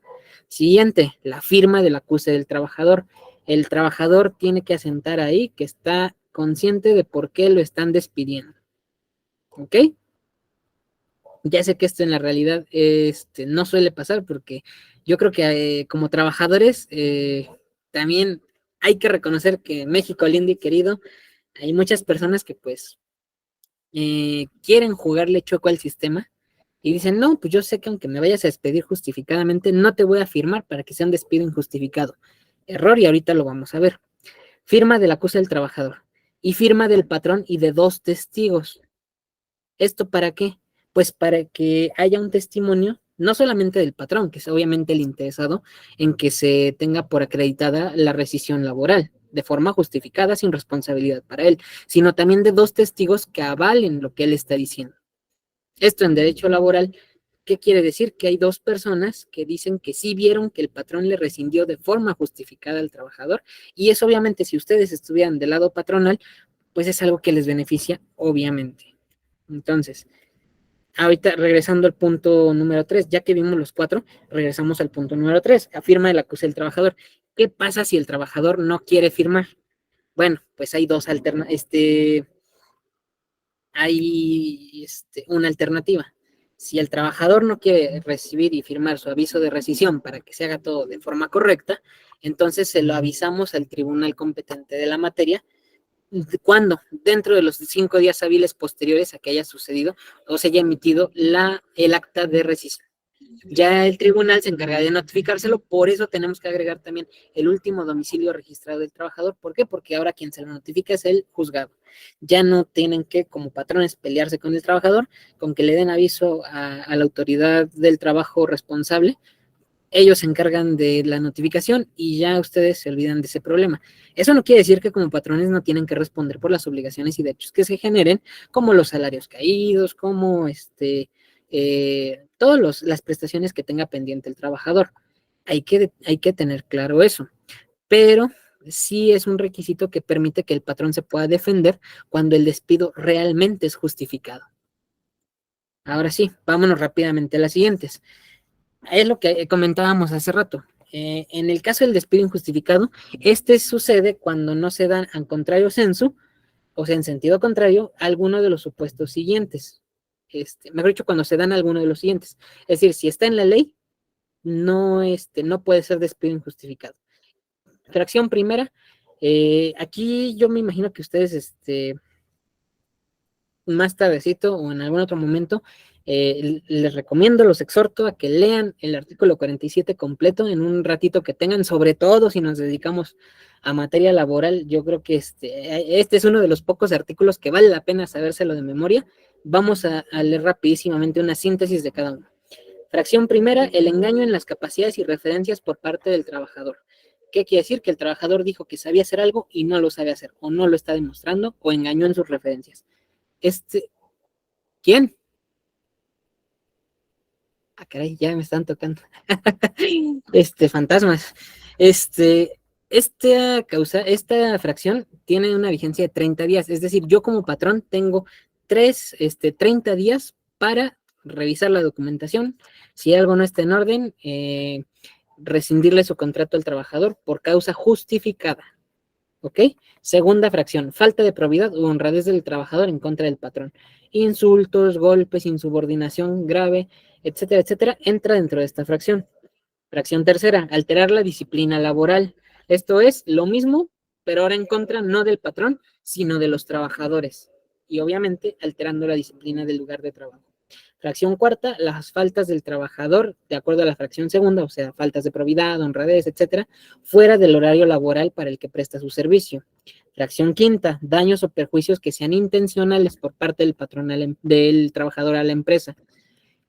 Siguiente, la firma del acuse del trabajador. El trabajador tiene que asentar ahí que está consciente de por qué lo están despidiendo. ¿Ok? Ya sé que esto en la realidad no suele pasar porque yo creo que como trabajadores también hay que reconocer que en México lindo y querido hay muchas personas que pues quieren jugarle chueco al sistema y dicen, no, pues yo sé que aunque me vayas a despedir justificadamente, no te voy a firmar para que sea un despido injustificado. Error, y ahorita lo vamos a ver. Firma del acuse del trabajador y firma del patrón y de 2 testigos. ¿Esto para qué? Pues para que haya un testimonio, no solamente del patrón, que es obviamente el interesado en que se tenga por acreditada la rescisión laboral, de forma justificada, sin responsabilidad para él, sino también de 2 testigos que avalen lo que él está diciendo. Esto en derecho laboral, ¿qué quiere decir? Que hay 2 personas que dicen que sí vieron que el patrón le rescindió de forma justificada al trabajador, y eso obviamente si ustedes estuvieran del lado patronal, pues es algo que les beneficia, obviamente. Entonces, ahorita regresando al punto número 3, ya que vimos los 4, regresamos al punto número 3, afirma el acuse del trabajador. ¿Qué pasa si el trabajador no quiere firmar? Bueno, pues hay una alternativa. Si el trabajador no quiere recibir y firmar su aviso de rescisión para que se haga todo de forma correcta, entonces se lo avisamos al tribunal competente de la materia. ¿Cuándo? Dentro de los 5 días hábiles posteriores a que haya sucedido o se haya emitido el acta de rescisión. Ya el tribunal se encarga de notificárselo, por eso tenemos que agregar también el último domicilio registrado del trabajador. ¿Por qué? Porque ahora quien se lo notifica es el juzgado. Ya no tienen que, como patrones, pelearse con el trabajador, con que le den aviso a la autoridad del trabajo responsable. Ellos se encargan de la notificación y ya ustedes se olvidan de ese problema. Eso no quiere decir que como patrones no tienen que responder por las obligaciones y derechos que se generen, como los salarios caídos, como todas las prestaciones que tenga pendiente el trabajador. Hay que tener claro eso. Pero sí es un requisito que permite que el patrón se pueda defender cuando el despido realmente es justificado. Ahora sí, vámonos rápidamente a las siguientes. Es lo que comentábamos hace rato. En el caso del despido injustificado, sucede cuando no se dan en contrario sensu, o sea, en sentido contrario, alguno de los supuestos siguientes. Mejor dicho, cuando se dan alguno de los siguientes. Es decir, si está en la ley, no puede ser despido injustificado. Fracción primera, aquí yo me imagino que ustedes, más tardecito o en algún otro momento, les recomiendo, los exhorto a que lean el artículo 47 completo en un ratito que tengan, sobre todo si nos dedicamos a materia laboral. Yo creo que este es uno de los pocos artículos que vale la pena sabérselo de memoria. Vamos a leer rapidísimamente una síntesis de cada uno. Fracción primera, el engaño en las capacidades y referencias por parte del trabajador. ¿Qué quiere decir? Que el trabajador dijo que sabía hacer algo y no lo sabe hacer, o no lo está demostrando, o engañó en sus referencias. ¿Quién? Ah, caray, ya me están tocando. Fantasmas. Esta fracción tiene una vigencia de 30 días, es decir, yo como patrón tengo 30 días para revisar la documentación. Si algo no está en orden, rescindirle su contrato al trabajador por causa justificada. ¿Ok? Segunda fracción, falta de probidad o honradez del trabajador en contra del patrón. Insultos, golpes, insubordinación grave, etcétera, etcétera, entra dentro de esta fracción. Fracción tercera, alterar la disciplina laboral. Esto es lo mismo, pero ahora en contra no del patrón, sino de los trabajadores. Y obviamente alterando la disciplina del lugar de trabajo. Fracción cuarta, las faltas del trabajador, de acuerdo a la fracción segunda, o sea, faltas de probidad, honradez, etcétera, fuera del horario laboral para el que presta su servicio. Fracción quinta, daños o perjuicios que sean intencionales por parte del patrón del trabajador a la empresa.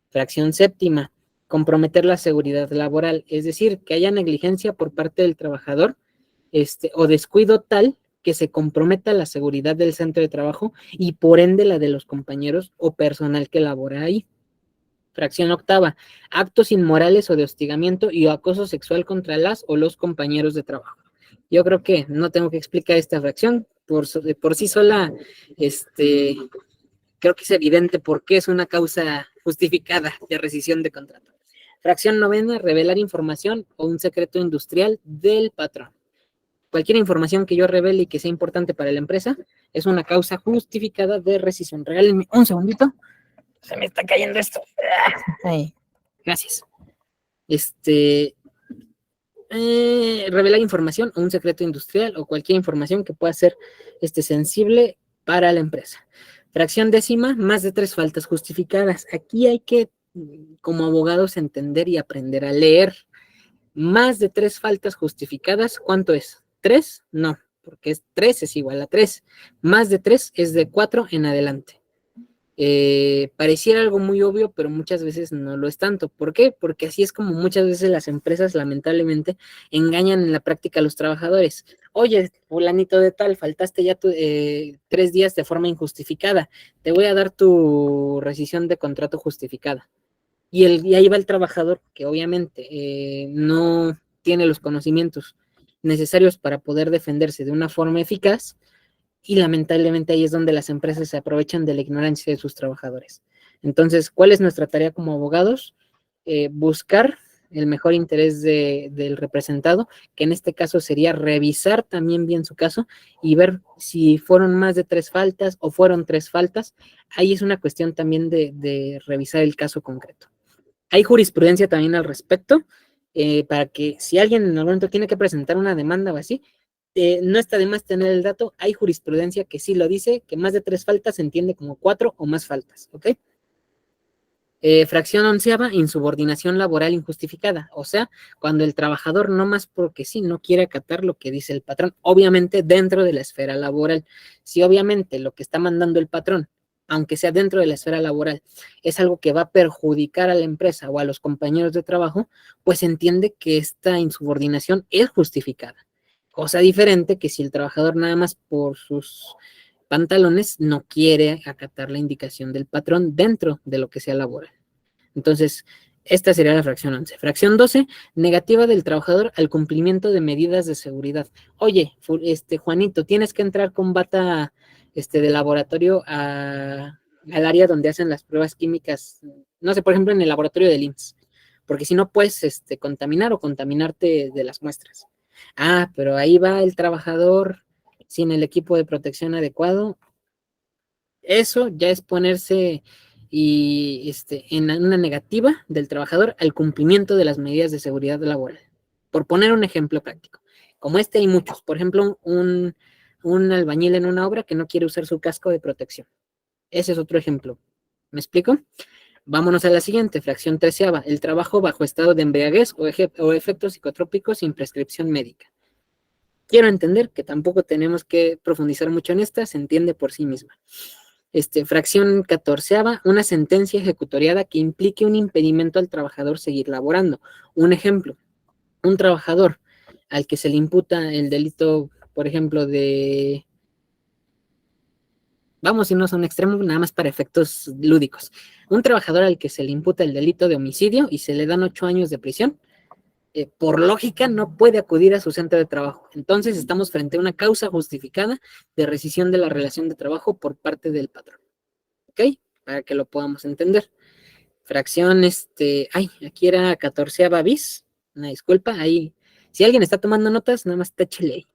Fracción séptima, comprometer la seguridad laboral, es decir, que haya negligencia por parte del trabajador, o descuido tal que se comprometa la seguridad del centro de trabajo y por ende la de los compañeros o personal que labora ahí. Fracción octava, actos inmorales o de hostigamiento y acoso sexual contra las o los compañeros de trabajo. Yo creo que no tengo que explicar esta fracción, por sí sola, creo que es evidente por qué es una causa justificada de rescisión de contrato. Fracción novena, revelar información o un secreto industrial del patrón. Cualquier información que yo revele y que sea importante para la empresa es una causa justificada de rescisión. Regálenme un segundito. Se me está cayendo esto. Ay, gracias. Revelar información o un secreto industrial o cualquier información que pueda ser sensible para la empresa. Fracción décima, más de 3 faltas justificadas. Aquí hay que, como abogados, entender y aprender a leer. Más de 3 faltas justificadas, ¿cuánto es? ¿3? No, porque 3 es igual a 3. Más de 3 es de 4 en adelante. Pareciera algo muy obvio, pero muchas veces no lo es tanto. ¿Por qué? Porque así es como muchas veces las empresas, lamentablemente, engañan en la práctica a los trabajadores. Oye, fulanito de tal, faltaste ya 3 días de forma injustificada. Te voy a dar tu rescisión de contrato justificada. Y ahí va el trabajador, que obviamente no tiene los conocimientos necesarios para poder defenderse de una forma eficaz, y lamentablemente ahí es donde las empresas se aprovechan de la ignorancia de sus trabajadores. Entonces, ¿cuál es nuestra tarea como abogados? Buscar el mejor interés del representado, que en este caso sería revisar también bien su caso y ver si fueron más de 3 faltas o fueron 3 faltas. Ahí es una cuestión también de revisar el caso concreto. Hay jurisprudencia también al respecto, para que si alguien en algún momento tiene que presentar una demanda o así, no está de más tener el dato. Hay jurisprudencia que sí lo dice, que más de 3 faltas se entiende como 4 o más faltas, ¿ok? Fracción onceava, insubordinación laboral injustificada, o sea, cuando el trabajador no más porque sí, no quiere acatar lo que dice el patrón, obviamente dentro de la esfera laboral. Si obviamente lo que está mandando el patrón, aunque sea dentro de la esfera laboral, es algo que va a perjudicar a la empresa o a los compañeros de trabajo, pues entiende que esta insubordinación es justificada. Cosa diferente que si el trabajador nada más por sus pantalones no quiere acatar la indicación del patrón dentro de lo que sea laboral. Entonces, esta sería la fracción 11. Fracción 12, negativa del trabajador al cumplimiento de medidas de seguridad. Oye, Juanito, tienes que entrar con bata de laboratorio al área donde hacen las pruebas químicas, no sé, por ejemplo, en el laboratorio del IMSS, porque si no puedes contaminar o contaminarte de las muestras. Ah, pero ahí va el trabajador sin el equipo de protección adecuado. Eso ya es ponerse en una negativa del trabajador al cumplimiento de las medidas de seguridad laboral. Por poner un ejemplo práctico. Como hay muchos. Por ejemplo, un albañil en una obra que no quiere usar su casco de protección. Ese es otro ejemplo. ¿Me explico? Vámonos a la siguiente, fracción 13ª, el trabajo bajo estado de embriaguez o efectos psicotrópicos sin prescripción médica. Quiero entender que tampoco tenemos que profundizar mucho en esta, se entiende por sí misma. Fracción 14ª, una sentencia ejecutoriada que implique un impedimento al trabajador seguir laborando. Un ejemplo, un trabajador al que se le imputa el delito, por ejemplo, vamos a irnos a un extremo nada más para efectos lúdicos. Un trabajador al que se le imputa el delito de homicidio y se le dan 8 años de prisión, por lógica no puede acudir a su centro de trabajo. Entonces estamos frente a una causa justificada de rescisión de la relación de trabajo por parte del patrón. ¿Ok? Para que lo podamos entender. Fracción, aquí era 14ª bis, una disculpa, ahí, si alguien está tomando notas, nada más táchele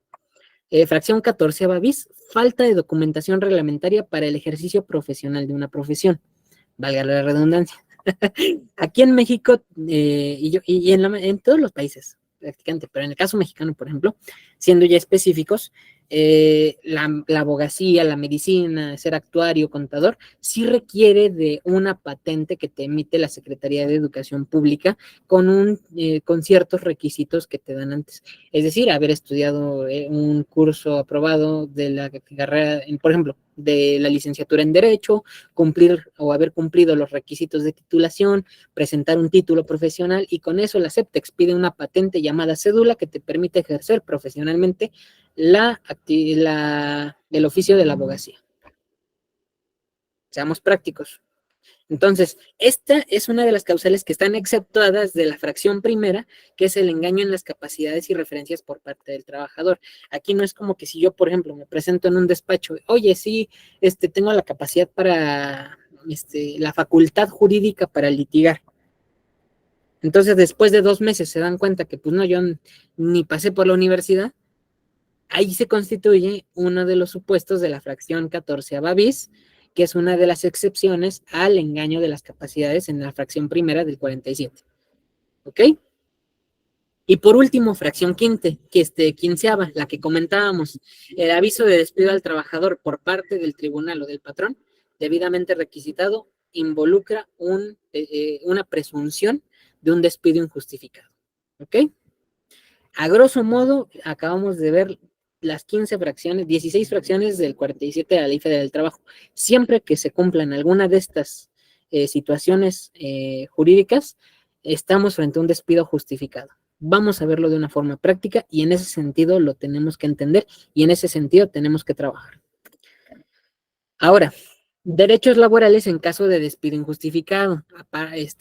ahí. Fracción 14ª bis, falta de documentación reglamentaria para el ejercicio profesional de una profesión, valga la redundancia. Aquí en México, y en todos los países prácticamente, pero en el caso mexicano, por ejemplo, siendo ya específicos, la abogacía, la medicina, ser actuario, contador, sí requiere de una patente que te emite la Secretaría de Educación Pública con ciertos requisitos que te dan antes. Es decir, haber estudiado un curso aprobado de la carrera, por ejemplo, de la licenciatura en Derecho, cumplir o haber cumplido los requisitos de titulación, presentar un título profesional y con eso la SEP te expide una patente llamada cédula que te permite ejercer profesionalmente el oficio de la abogacía. Seamos prácticos. Entonces, esta es una de las causales que están exceptuadas de la fracción primera, que es el engaño en las capacidades y referencias por parte del trabajador. Aquí no es como que si yo, por ejemplo, me presento en un despacho, oye, sí, tengo la capacidad para, la facultad jurídica para litigar. Entonces, después de 2 meses se dan cuenta que, pues no, yo ni pasé por la universidad. Ahí se constituye uno de los supuestos de la fracción 14ª bis, que es una de las excepciones al engaño de las capacidades en la fracción primera del 47. ¿Ok? Y por último, fracción quinceava, la que comentábamos, el aviso de despido al trabajador por parte del tribunal o del patrón, debidamente requisitado, involucra una presunción de un despido injustificado. ¿Ok? A grosso modo, acabamos de ver las 16 fracciones del 47 de la Ley Federal del Trabajo. Siempre que se cumplan alguna de estas situaciones jurídicas, estamos frente a un despido justificado. Vamos a verlo de una forma práctica y en ese sentido lo tenemos que entender y en ese sentido tenemos que trabajar. Ahora, derechos laborales en caso de despido injustificado,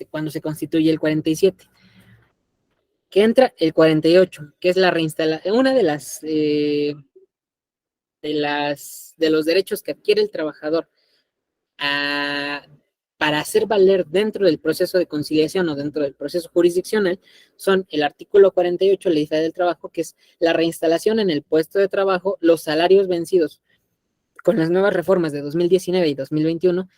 cuando se constituye el 47. Que entra el 48, que es la reinstalación, una de los derechos que adquiere el trabajador para hacer valer dentro del proceso de conciliación o dentro del proceso jurisdiccional, son el artículo 48 de la Ley Federal del Trabajo, que es la reinstalación en el puesto de trabajo, los salarios vencidos con las nuevas reformas de 2019 y 2021,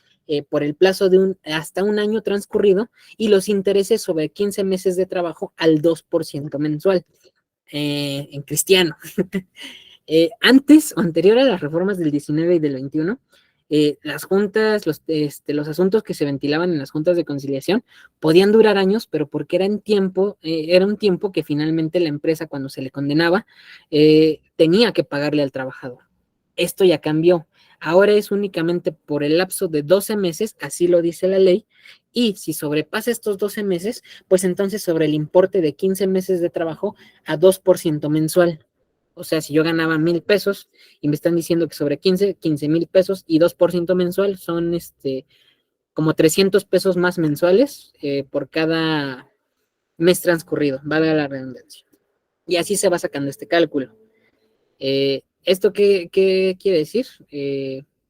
por el plazo de hasta un año transcurrido y los intereses sobre 15 meses de trabajo al 2% mensual, en cristiano. Antes o anterior a las reformas del 19 y del 21, las juntas, los asuntos que se ventilaban en las juntas de conciliación podían durar años, pero porque era un tiempo que finalmente la empresa, cuando se le condenaba, tenía que pagarle al trabajador. Esto ya cambió. Ahora es únicamente por el lapso de 12 meses, así lo dice la ley, y si sobrepasa estos 12 meses, pues entonces sobre el importe de 15 meses de trabajo a 2% mensual. O sea, si yo ganaba 1,000 pesos y me están diciendo que sobre 15,000 pesos y 2% mensual son como 300 pesos más mensuales por cada mes transcurrido, valga la redundancia. Y así se va sacando este cálculo. ¿Esto qué quiere decir?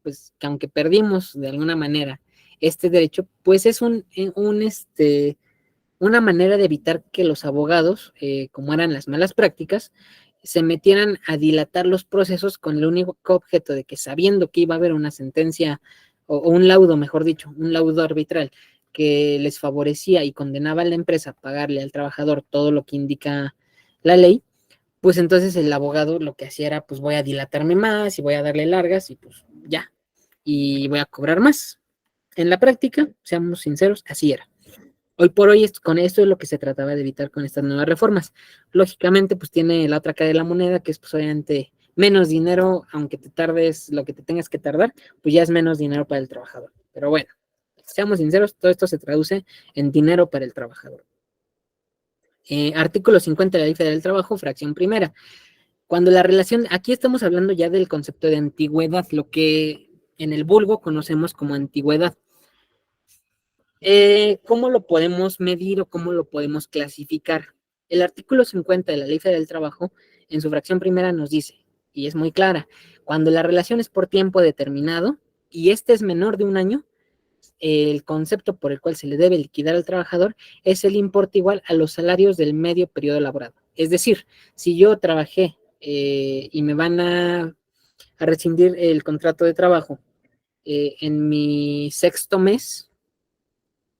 Pues que aunque perdimos de alguna manera este derecho, pues es una manera de evitar que los abogados, como eran las malas prácticas, se metieran a dilatar los procesos con el único objeto de que, sabiendo que iba a haber una sentencia o un laudo, mejor dicho, un laudo arbitral que les favorecía y condenaba a la empresa a pagarle al trabajador todo lo que indica la ley, pues entonces el abogado lo que hacía era, pues voy a dilatarme más y voy a darle largas y pues ya, y voy a cobrar más. En la práctica, seamos sinceros, así era. Hoy por hoy, con esto es lo que se trataba de evitar con estas nuevas reformas. Lógicamente, pues tiene la otra cara de la moneda, que es pues obviamente menos dinero, aunque te tardes lo que te tengas que tardar, pues ya es menos dinero para el trabajador. Pero bueno, seamos sinceros, todo esto se traduce en dinero para el trabajador. Artículo 50 de la Ley Federal del Trabajo, fracción primera. Cuando la relación, aquí estamos hablando ya del concepto de antigüedad, lo que en el vulgo conocemos como antigüedad. ¿Cómo lo podemos medir o cómo lo podemos clasificar? El artículo 50 de la Ley Federal del Trabajo, en su fracción primera, nos dice, y es muy clara, cuando la relación es por tiempo determinado y este es menor de un año, el concepto por el cual se le debe liquidar al trabajador es el importe igual a los salarios del medio periodo laborado. Es decir, si yo trabajé y me van a rescindir el contrato de trabajo en mi sexto mes,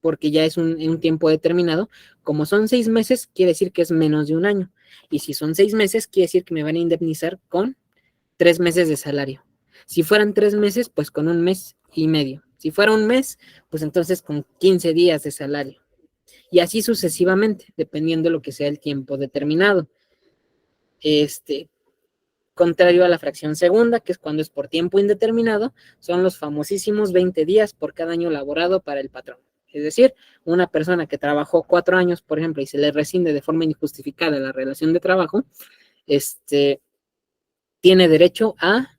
porque ya es un tiempo determinado, como son 6 meses, quiere decir que es menos de un año. Y si son 6 meses, quiere decir que me van a indemnizar con 3 meses de salario. Si fueran 3 meses, pues con 1 mes y medio. Si fuera 1 mes, pues entonces con 15 días de salario. Y así sucesivamente, dependiendo de lo que sea el tiempo determinado. Contrario a la fracción segunda, que es cuando es por tiempo indeterminado, son los famosísimos 20 días por cada año laborado para el patrón. Es decir, una persona que trabajó 4 años, por ejemplo, y se le rescinde de forma injustificada la relación de trabajo, tiene derecho a,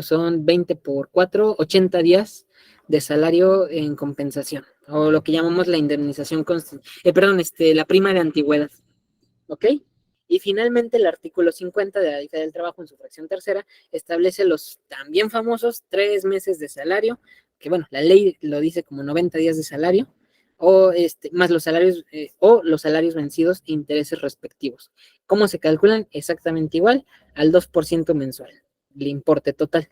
son 20 por 4, 80 días de salario en compensación, o lo que llamamos la indemnización, la prima de antigüedad. ¿Ok? Y finalmente el artículo 50 de la Ley Federal del Trabajo, en su fracción tercera, establece los también famosos 3 meses de salario, que bueno, la ley lo dice como 90 días de salario, o más los salarios, o los salarios vencidos e intereses respectivos. ¿Cómo se calculan? Exactamente igual al 2% mensual, el importe total.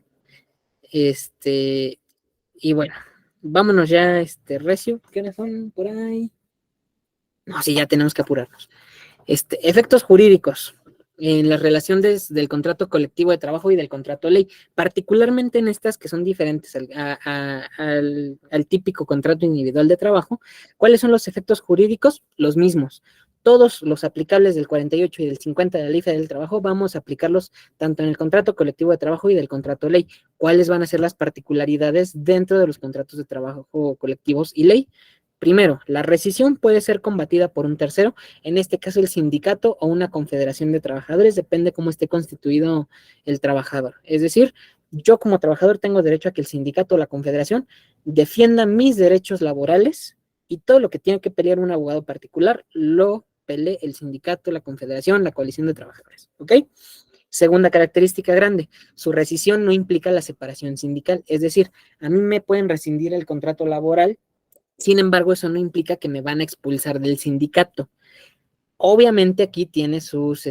Y bueno, vámonos ya, Recio, ¿qué horas son por ahí? No, sí, ya tenemos que apurarnos. Efectos jurídicos en las relaciones del contrato colectivo de trabajo y del contrato ley, particularmente en estas que son diferentes al típico contrato individual de trabajo. ¿Cuáles son los efectos jurídicos? Los mismos. Todos los aplicables del 48 y del 50 de la Ley Federal del Trabajo vamos a aplicarlos tanto en el contrato colectivo de trabajo y del contrato ley. ¿Cuáles van a ser las particularidades dentro de los contratos de trabajo colectivos y ley? Primero, la rescisión puede ser combatida por un tercero, en este caso el sindicato o una confederación de trabajadores, depende cómo esté constituido el trabajador. Es decir, yo como trabajador tengo derecho a que el sindicato o la confederación defienda mis derechos laborales y todo lo que tiene que pelear un abogado particular lo pelee el sindicato, la confederación, la coalición de trabajadores. ¿Ok? Segunda característica grande, su rescisión no implica la separación sindical, es decir, a mí me pueden rescindir el contrato laboral. Sin embargo, eso no implica que me van a expulsar del sindicato. Obviamente aquí tiene sus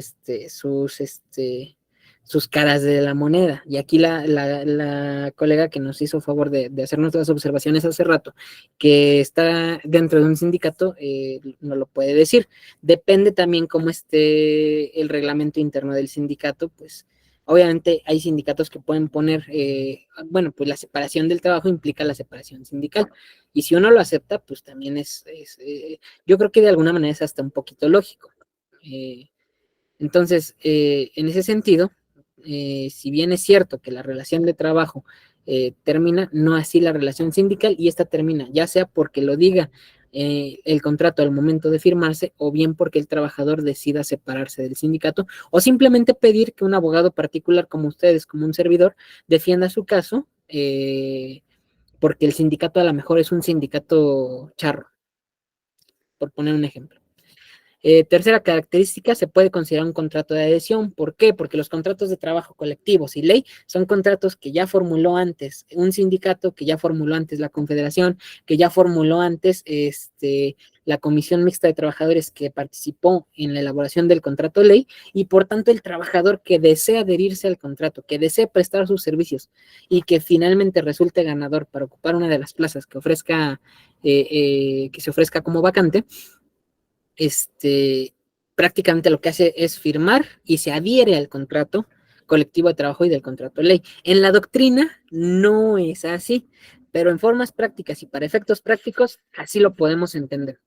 caras de la moneda. Y aquí la colega que nos hizo favor de hacernos las observaciones hace rato, que está dentro de un sindicato, no lo puede decir. Depende también cómo esté el reglamento interno del sindicato, pues obviamente hay sindicatos que pueden poner, pues la separación del trabajo implica la separación sindical. Y si uno lo acepta, pues también yo creo que de alguna manera es hasta un poquito lógico. Entonces, en ese sentido, si bien es cierto que la relación de trabajo termina, no así la relación sindical, y esta termina, ya sea porque lo diga el contrato al momento de firmarse, o bien porque el trabajador decida separarse del sindicato, o simplemente pedir que un abogado particular como ustedes, como un servidor, defienda su caso, porque el sindicato a lo mejor es un sindicato charro, por poner un ejemplo. Tercera característica, se puede considerar un contrato de adhesión. ¿Por qué? Porque los contratos de trabajo colectivos y ley son contratos que ya formuló antes un sindicato, que ya formuló antes la confederación, que ya formuló antes la comisión mixta de trabajadores que participó en la elaboración del contrato ley, y por tanto el trabajador que desea adherirse al contrato, que desea prestar sus servicios y que finalmente resulte ganador para ocupar una de las plazas que se ofrezca como vacante, prácticamente lo que hace es firmar y se adhiere al contrato colectivo de trabajo y del contrato de ley. En la doctrina no es así, pero en formas prácticas y para efectos prácticos así lo podemos entender.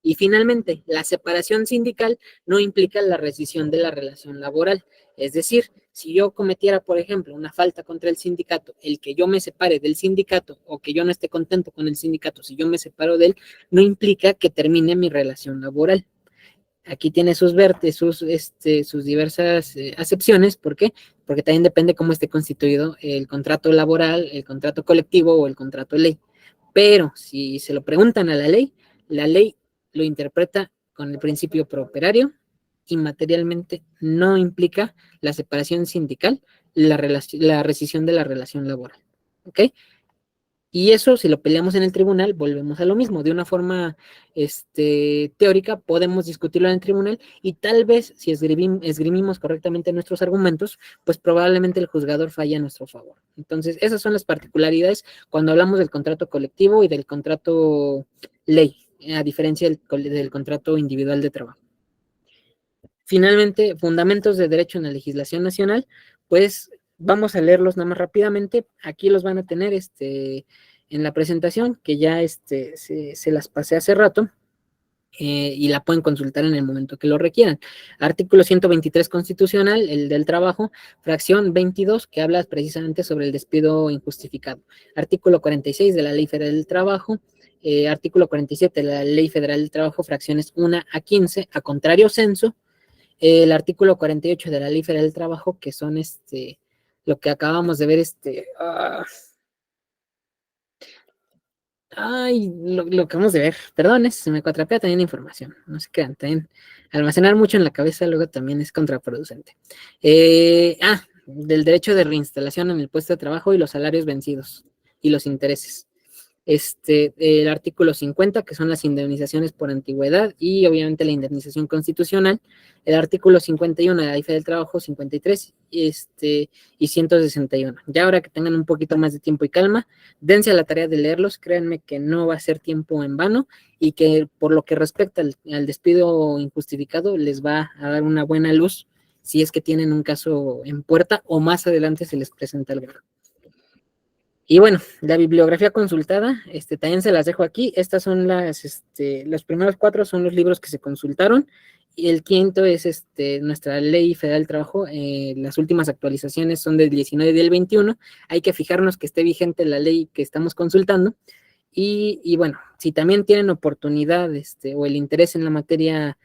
Y finalmente, la separación sindical no implica la rescisión de la relación laboral. Es decir, si yo cometiera, por ejemplo, una falta contra el sindicato, el que yo me separe del sindicato o que yo no esté contento con el sindicato, si yo me separo de él, no implica que termine mi relación laboral. Aquí tiene sus sus diversas acepciones. ¿Por qué? Porque también depende cómo esté constituido el contrato laboral, el contrato colectivo o el contrato de ley. Pero si se lo preguntan a la ley lo interpreta con el principio pro operario y materialmente no implica la separación sindical, la rescisión de la relación laboral. ¿Ok? Y eso, si lo peleamos en el tribunal, volvemos a lo mismo. De una forma teórica, podemos discutirlo en el tribunal y tal vez, si esgrimimos correctamente nuestros argumentos, pues probablemente el juzgador falle a nuestro favor. Entonces, esas son las particularidades cuando hablamos del contrato colectivo y del contrato ley, a diferencia del contrato individual de trabajo. Finalmente, fundamentos de derecho en la legislación nacional, pues vamos a leerlos nada más rápidamente. Aquí los van a tener en la presentación, que ya se las pasé hace rato, y la pueden consultar en el momento que lo requieran. Artículo 123 constitucional, el del trabajo, fracción 22, que habla precisamente sobre el despido injustificado. Artículo 46 de la Ley Federal del Trabajo, artículo 47 de la Ley Federal del Trabajo, fracciones 1 a 15, a contrario censo, el artículo 48 de la Ley Federal del Trabajo, que son lo que acabamos de ver, lo que vamos de ver, perdón, se me cuatrapea también la información, no se crean, también almacenar mucho en la cabeza luego también es contraproducente. Del derecho de reinstalación en el puesto de trabajo y los salarios vencidos y los intereses. El artículo 50, que son las indemnizaciones por antigüedad y obviamente la indemnización constitucional, el artículo 51 de la Ley Federal del Trabajo, 53 y 161. Ya ahora que tengan un poquito más de tiempo y calma, dense a la tarea de leerlos, créanme que no va a ser tiempo en vano y que por lo que respecta al despido injustificado les va a dar una buena luz si es que tienen un caso en puerta o más adelante se les presenta el grado. Y bueno, la bibliografía consultada, también se las dejo aquí. Estas son los primeros 4 son los libros que se consultaron, y el quinto es nuestra Ley Federal del Trabajo. Las últimas actualizaciones son del 19 y del 21. Hay que fijarnos que esté vigente la ley que estamos consultando. Y bueno, si también tienen oportunidad o el interés en la materia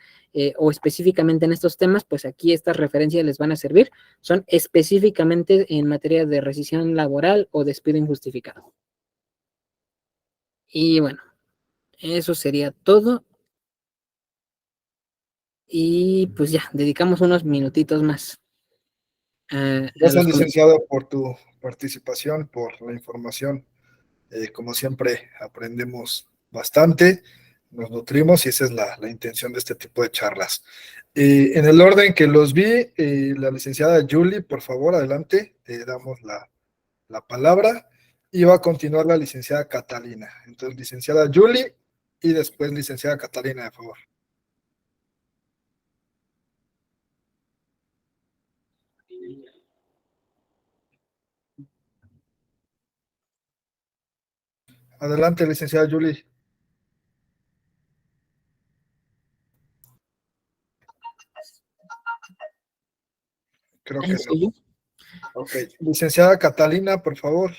o específicamente en estos temas, pues aquí estas referencias les van a servir. Son específicamente en materia de rescisión laboral o despido injustificado. Y bueno, eso sería todo. Y pues ya, dedicamos unos minutitos más. Gracias, licenciado, por tu participación, por la información. Como siempre, aprendemos bastante, nos nutrimos y esa es la intención de este tipo de charlas. En el orden que los vi, la licenciada Julie, por favor, adelante, damos la palabra y va a continuar la licenciada Catalina. Entonces, licenciada Julie y después licenciada Catalina, de favor. Adelante, licenciada Julie. Creo que no. Ok, licenciada Catalina, por favor.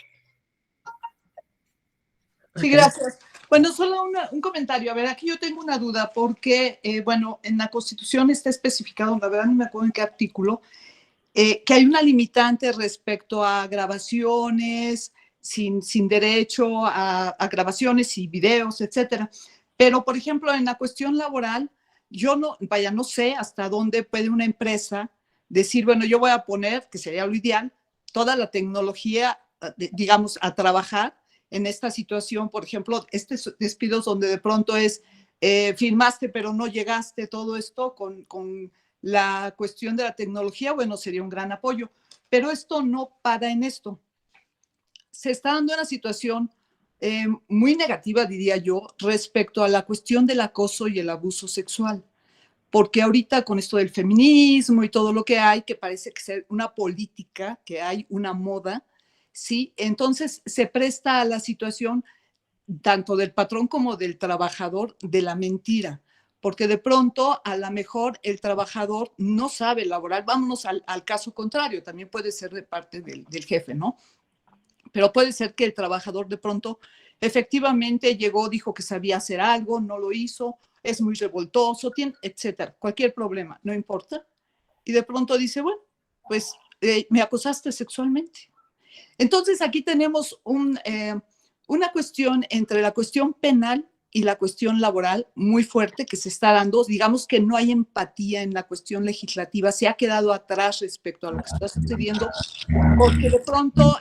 Sí, gracias. Bueno, solo un comentario. A ver, aquí yo tengo una duda porque, bueno, en la Constitución está especificado, la verdad no me acuerdo en qué artículo, que hay una limitante respecto a grabaciones sin derecho a grabaciones y videos, etcétera. Pero, por ejemplo, en la cuestión laboral, yo no sé hasta dónde puede una empresa decir, bueno, yo voy a poner, que sería lo ideal, toda la tecnología, digamos, a trabajar en esta situación. Por ejemplo, despidos donde de pronto es, firmaste pero no llegaste, todo esto con la cuestión de la tecnología, bueno, sería un gran apoyo. Pero esto no para en esto. Se está dando una situación muy negativa, diría yo, respecto a la cuestión del acoso y el abuso sexual. Porque ahorita con esto del feminismo y todo lo que hay, que parece que es una política, que hay una moda, ¿sí? Entonces se presta a la situación tanto del patrón como del trabajador de la mentira. porque de pronto a lo mejor el trabajador no sabe laborar. Vámonos al caso contrario, también puede ser de parte del jefe, ¿no? Pero puede ser que el trabajador de pronto efectivamente llegó, dijo que sabía hacer algo, no lo hizo, es muy revoltoso, etcétera, cualquier problema, no importa. Y de pronto dice, bueno, pues me acosaste sexualmente. Entonces aquí tenemos una cuestión entre la cuestión penal y la cuestión laboral muy fuerte que se está dando. Digamos que no hay empatía en la cuestión legislativa, se ha quedado atrás respecto a lo que está sucediendo, porque de pronto,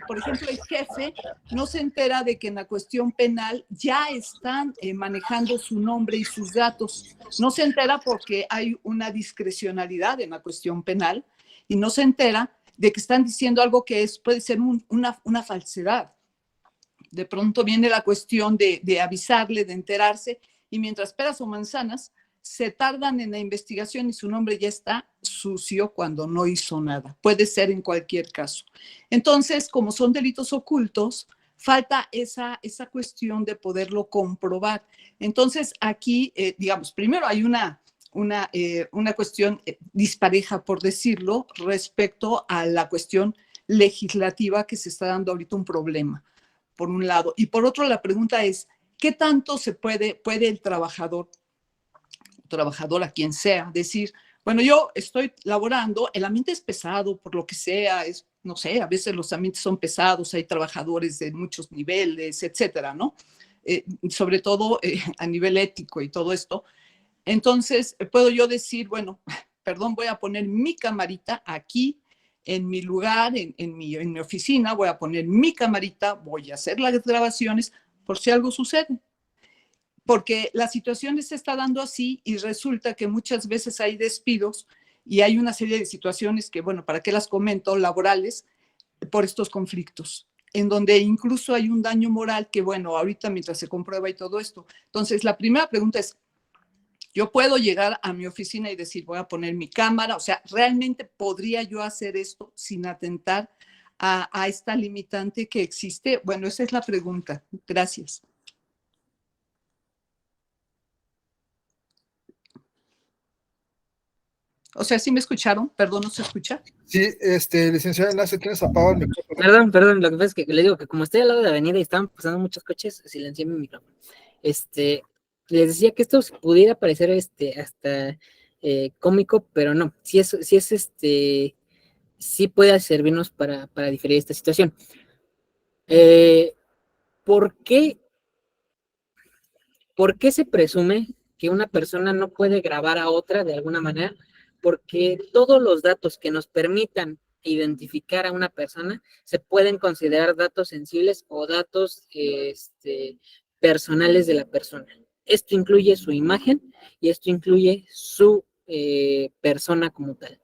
por ejemplo, el jefe no se entera de que en la cuestión penal ya están manejando su nombre y sus datos. No se entera porque hay una discrecionalidad en la cuestión penal y no se entera de que están diciendo algo que puede ser una falsedad. De pronto viene la cuestión de avisarle, de enterarse, y mientras peras o manzanas, se tardan en la investigación y su nombre ya está sucio cuando no hizo nada. Puede ser en cualquier caso. Entonces, como son delitos ocultos, falta esa cuestión de poderlo comprobar. Entonces, aquí, digamos, primero hay una cuestión dispareja, por decirlo, respecto a la cuestión legislativa que se está dando ahorita un problema, por un lado. Y por otro, la pregunta es, ¿qué tanto puede el trabajador, a quien sea, decir, bueno, yo estoy laborando, el ambiente es pesado, por lo que sea, no sé, a veces los ambientes son pesados, hay trabajadores de muchos niveles, etcétera, ¿no? Sobre todo a nivel ético y todo esto. Entonces, puedo yo decir, bueno, perdón, voy a poner mi camarita aquí, en mi lugar, en mi oficina, voy a poner mi camarita, voy a hacer las grabaciones por si algo sucede. Porque la situación se está dando así y resulta que muchas veces hay despidos y hay una serie de situaciones que, bueno, ¿para qué las comento? Laborales, por estos conflictos, en donde incluso hay un daño moral que, bueno, ahorita mientras se comprueba y todo esto. Entonces, la primera pregunta es, ¿yo puedo llegar a mi oficina y decir, voy a poner mi cámara? O sea, ¿realmente podría yo hacer esto sin atentar a esta limitante que existe? Bueno, esa es la pregunta. Gracias. O sea, ¿sí me escucharon? Perdón, ¿no se escucha? Sí, licenciado Enlace, tienes apagado el micrófono. Perdón, lo que pasa es que le digo que como estoy al lado de la avenida y estaban pasando muchos coches, silencié mi micrófono. Les decía que esto pudiera parecer hasta cómico, pero no, sí puede servirnos para diferir esta situación. ¿Por qué se presume que una persona no puede grabar a otra de alguna manera? Porque todos los datos que nos permitan identificar a una persona se pueden considerar datos sensibles o datos personales de la persona. Esto incluye su imagen y esto incluye su persona como tal.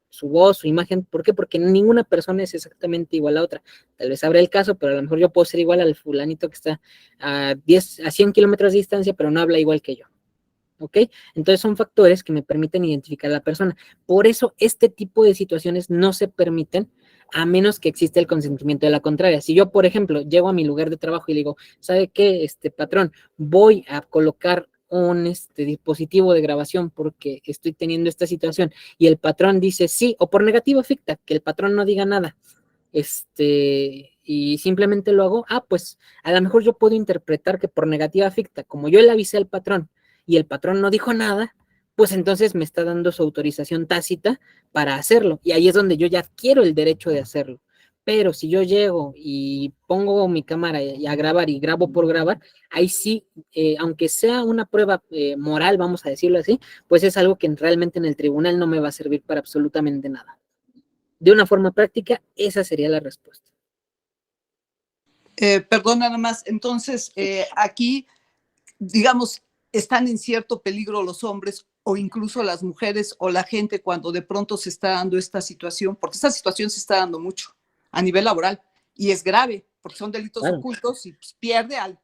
Su voz, su imagen. ¿Por qué? Porque ninguna persona es exactamente igual a otra. Tal vez habrá el caso, pero a lo mejor yo puedo ser igual al fulanito que está a 100 kilómetros de distancia, pero no habla igual que yo. ¿Ok? Entonces son factores que me permiten identificar a la persona. Por eso este tipo de situaciones no se permiten a menos que exista el consentimiento de la contraria. Si yo, por ejemplo, llego a mi lugar de trabajo y le digo, ¿sabe qué, patrón? Voy a colocar un dispositivo de grabación porque estoy teniendo esta situación, y el patrón dice sí, o por negativa ficta, que el patrón no diga nada, y simplemente lo hago, pues a lo mejor yo puedo interpretar que por negativa ficta, como yo le avisé al patrón y el patrón no dijo nada, pues entonces me está dando su autorización tácita para hacerlo, y ahí es donde yo ya adquiero el derecho de hacerlo. Pero si yo llego y pongo mi cámara a grabar y grabo por grabar, ahí sí, aunque sea una prueba moral, vamos a decirlo así, pues es algo que realmente en el tribunal no me va a servir para absolutamente nada. De una forma práctica, esa sería la respuesta. Perdón, nada más. Entonces, aquí, digamos, están en cierto peligro los hombres o incluso las mujeres o la gente cuando de pronto se está dando esta situación, porque esta situación se está dando mucho a nivel laboral y es grave porque son delitos ocultos y pues, pierden,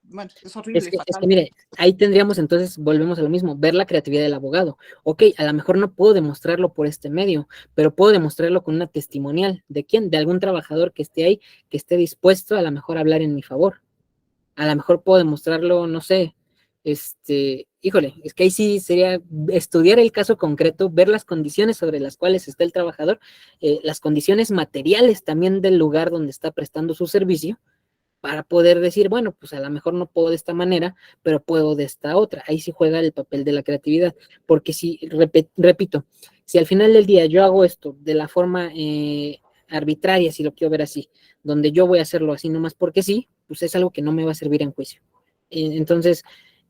bueno, es horrible. Es que mire, ahí tendríamos entonces, volvemos a lo mismo, ver la creatividad del abogado. Ok, a lo mejor no puedo demostrarlo por este medio, pero puedo demostrarlo con una testimonial. ¿De quién? De algún trabajador que esté ahí, que esté dispuesto a lo mejor a hablar en mi favor. A lo mejor puedo demostrarlo, no sé, Híjole, es que ahí sí sería estudiar el caso concreto, ver las condiciones sobre las cuales está el trabajador, las condiciones materiales también del lugar donde está prestando su servicio, para poder decir, bueno, pues a lo mejor no puedo de esta manera, pero puedo de esta otra. Ahí sí juega el papel de la creatividad, porque si, repito, si al final del día yo hago esto de la forma arbitraria, si lo quiero ver así, donde yo voy a hacerlo así nomás porque sí, pues es algo que no me va a servir en juicio. Entonces,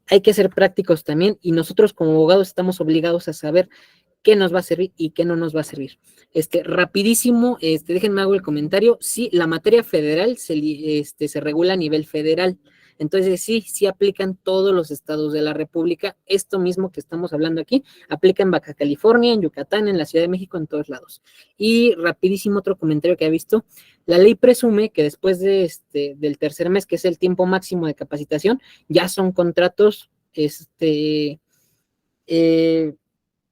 hay que ser prácticos también y nosotros como abogados estamos obligados a saber qué nos va a servir y qué no nos va a servir. Rapidísimo, déjenme hago el comentario. Sí, la materia federal se regula a nivel federal. Entonces, sí aplican todos los estados de la República. Esto mismo que estamos hablando aquí, aplica en Baja California, en Yucatán, en la Ciudad de México, en todos lados. Y rapidísimo otro comentario que he visto. La ley presume que después del tercer mes, que es el tiempo máximo de capacitación, ya son contratos,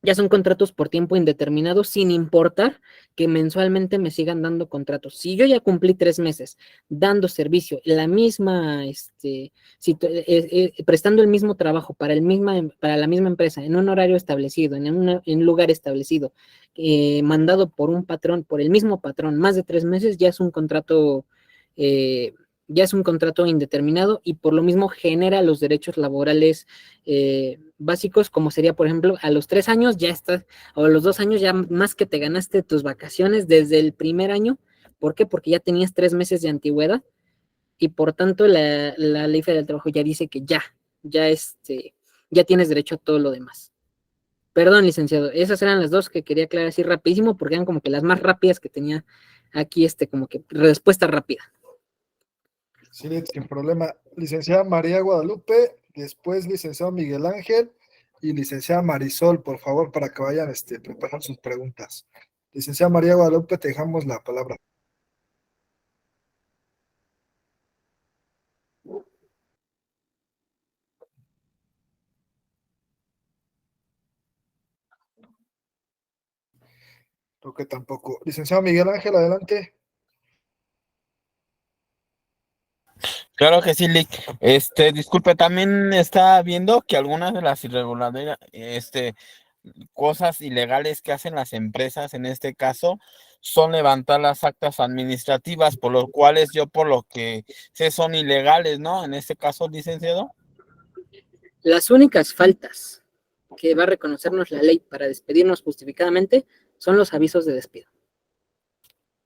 ya son contratos por tiempo indeterminado, sin importar que mensualmente me sigan dando contratos. Si yo ya cumplí 3 meses dando servicio, prestando el mismo trabajo para la misma empresa, en un horario establecido, en un lugar establecido, mandado por un patrón, por el mismo patrón, más de 3 meses, ya es un contrato indeterminado y por lo mismo genera los derechos laborales básicos, como sería, por ejemplo, a los 3 años ya estás, o a los 2 años ya más que te ganaste tus vacaciones desde el primer año. ¿Por qué? Porque ya tenías 3 meses de antigüedad y por tanto la Ley Federal del Trabajo ya dice que ya tienes derecho a todo lo demás. Perdón, licenciado, esas eran las dos que quería aclarar así rapidísimo porque eran como que las más rápidas que tenía aquí, como que respuesta rápida. Sí, sin problema. Licenciada María Guadalupe, después licenciado Miguel Ángel y licenciada Marisol, por favor, para que vayan preparando sus preguntas. Licenciada María Guadalupe, te dejamos la palabra. Creo que tampoco. Licenciado Miguel Ángel, adelante. Claro que sí, Lick. Disculpe, también está viendo que algunas de las irregularidades, cosas ilegales que hacen las empresas en este caso son levantar las actas administrativas, por lo cuales yo por lo que sé son ilegales, ¿no? En este caso, licenciado. Las únicas faltas que va a reconocernos la ley para despedirnos justificadamente son los avisos de despido.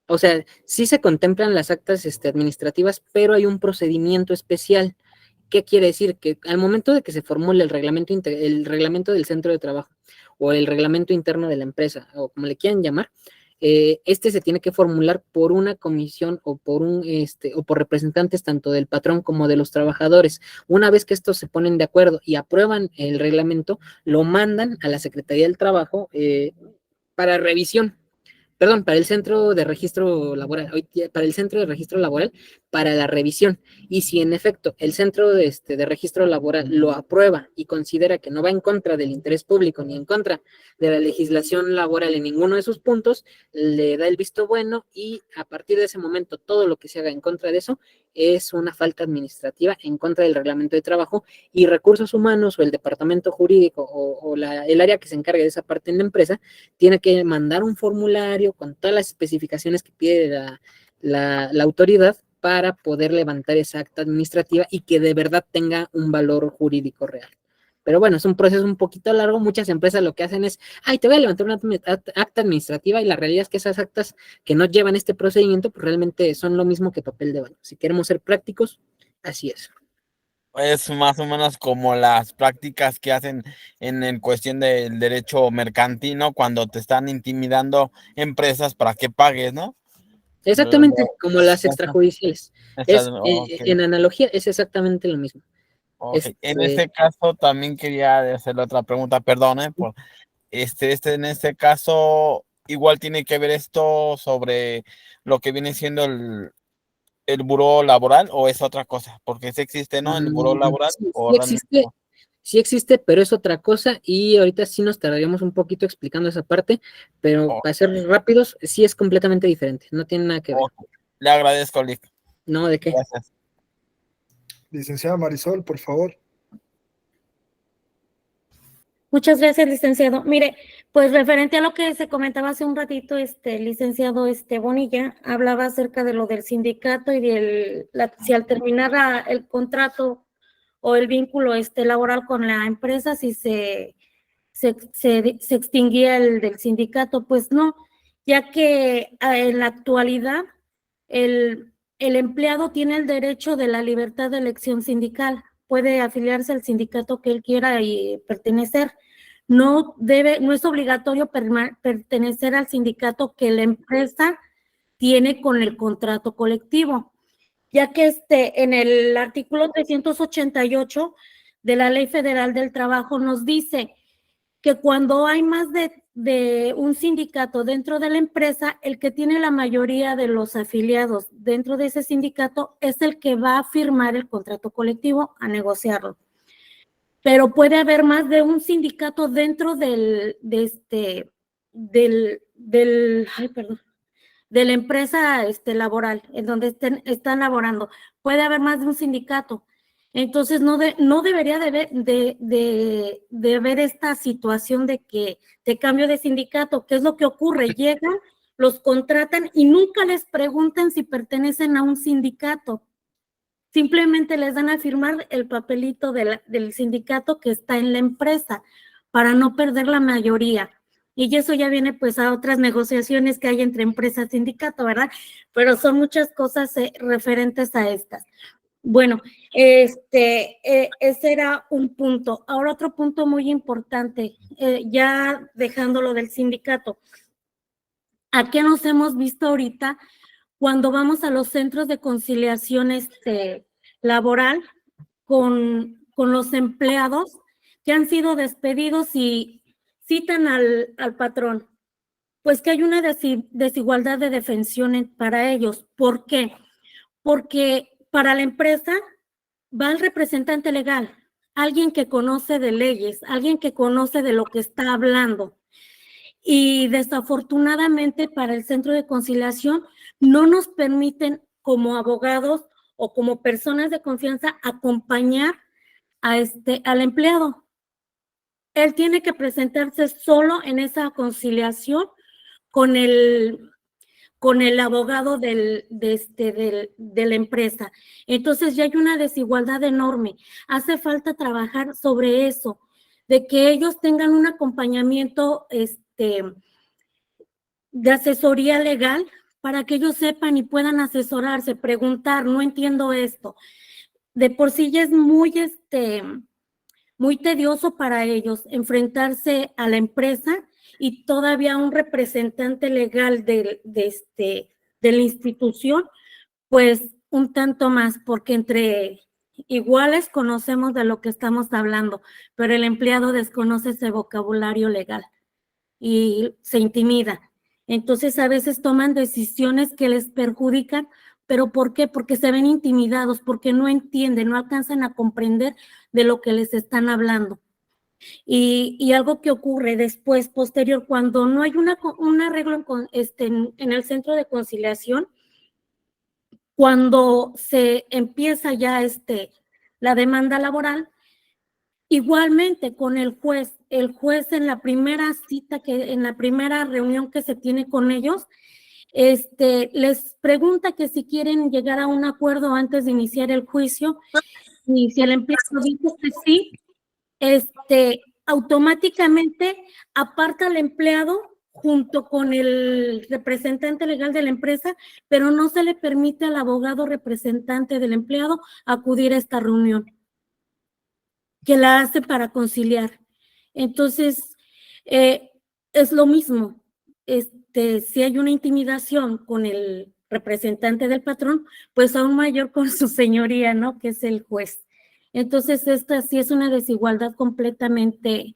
O sea, sí se contemplan las actas administrativas, pero hay un procedimiento especial. ¿Qué quiere decir? Que al momento de que se formule el reglamento del centro de trabajo o el reglamento interno de la empresa, o como le quieran llamar, se tiene que formular por una comisión o por representantes tanto del patrón como de los trabajadores. Una vez que estos se ponen de acuerdo y aprueban el reglamento, lo mandan a la Secretaría del Trabajo para revisión. Perdón, para el centro de registro laboral, para la revisión. Y si en efecto el centro de registro laboral lo aprueba y considera que no va en contra del interés público ni en contra de la legislación laboral en ninguno de sus puntos, le da el visto bueno y a partir de ese momento todo lo que se haga en contra de eso es una falta administrativa en contra del reglamento de trabajo, y recursos humanos o el departamento jurídico o el área que se encargue de esa parte en la empresa tiene que mandar un formulario con todas las especificaciones que pide la autoridad para poder levantar esa acta administrativa y que de verdad tenga un valor jurídico real. Pero bueno, es un proceso un poquito largo. Muchas empresas lo que hacen es, te voy a levantar una acta administrativa, y la realidad es que esas actas que no llevan este procedimiento, pues realmente son lo mismo que papel de baño. Si queremos ser prácticos, así es. Es más o menos como las prácticas que hacen en cuestión del derecho mercantil, ¿no? Cuando te están intimidando empresas para que pagues, ¿no? Exactamente, como las extrajudiciales. En analogía, es exactamente lo mismo. Okay. En este caso también quería hacerle otra pregunta, perdón, por en este caso igual tiene que ver esto sobre lo que viene siendo el buró laboral, o es otra cosa, porque sí existe, ¿no? El buró laboral. Sí existe, pero es otra cosa, y ahorita sí nos tardaríamos un poquito explicando esa parte, pero para ser rápidos, sí es completamente diferente, no tiene nada que ver. Le agradezco, Lick. No, ¿de qué? Gracias. Licenciada Marisol, por favor. Muchas gracias, licenciado. Mire, pues referente a lo que se comentaba hace un ratito, licenciado Bonilla hablaba acerca de lo del sindicato y si al terminar el contrato o el vínculo laboral con la empresa, si se extinguía el del sindicato. Pues no, ya que en la actualidad el empleado tiene el derecho de la libertad de elección sindical, puede afiliarse al sindicato que él quiera y pertenecer. No es obligatorio pertenecer al sindicato que la empresa tiene con el contrato colectivo, ya que en el artículo 388 de la Ley Federal del Trabajo nos dice que cuando hay más de un sindicato dentro de la empresa, el que tiene la mayoría de los afiliados dentro de ese sindicato es el que va a firmar el contrato colectivo, a negociarlo. Pero puede haber más de un sindicato dentro de la empresa laboral, en donde están laborando. Puede haber más de un sindicato. Entonces, no debería de haber esta situación de cambio de sindicato. ¿Qué es lo que ocurre? Llegan, los contratan y nunca les preguntan si pertenecen a un sindicato. Simplemente les dan a firmar el papelito del sindicato que está en la empresa para no perder la mayoría. Y eso ya viene pues a otras negociaciones que hay entre empresa y sindicato, ¿verdad? Pero son muchas cosas referentes a estas. Bueno, ese era un punto. Ahora otro punto muy importante, ya dejándolo del sindicato. ¿A qué nos hemos visto ahorita cuando vamos a los centros de conciliación laboral con los empleados que han sido despedidos y citan al patrón? Pues que hay una desigualdad de defensión para ellos. ¿Por qué? Porque para la empresa va el representante legal, alguien que conoce de leyes, alguien que conoce de lo que está hablando. Y desafortunadamente para el centro de conciliación no nos permiten como abogados o como personas de confianza acompañar al empleado. Él tiene que presentarse solo en esa conciliación con el abogado de la empresa. Entonces ya hay una desigualdad enorme. Hace falta trabajar sobre eso, de que ellos tengan un acompañamiento de asesoría legal para que ellos sepan y puedan asesorarse, preguntar, no entiendo esto. De por sí ya es muy tedioso para ellos enfrentarse a la empresa y todavía un representante legal de la institución, pues un tanto más, porque entre iguales conocemos de lo que estamos hablando, pero el empleado desconoce ese vocabulario legal y se intimida. Entonces a veces toman decisiones que les perjudican, pero ¿por qué? Porque se ven intimidados, porque no entienden, no alcanzan a comprender de lo que les están hablando. Y algo que ocurre después, posterior, cuando no hay un arreglo en el centro de conciliación, cuando se empieza ya la demanda laboral, igualmente con el juez en la primera cita, en la primera reunión que se tiene con ellos, les pregunta que si quieren llegar a un acuerdo antes de iniciar el juicio, y si el empleado dice que sí, automáticamente aparta al empleado junto con el representante legal de la empresa, pero no se le permite al abogado representante del empleado acudir a esta reunión, que la hace para conciliar. Entonces, es lo mismo. Si hay una intimidación con el representante del patrón, pues aún mayor con su señoría, ¿no? Que es el juez. Entonces, esta sí es una desigualdad completamente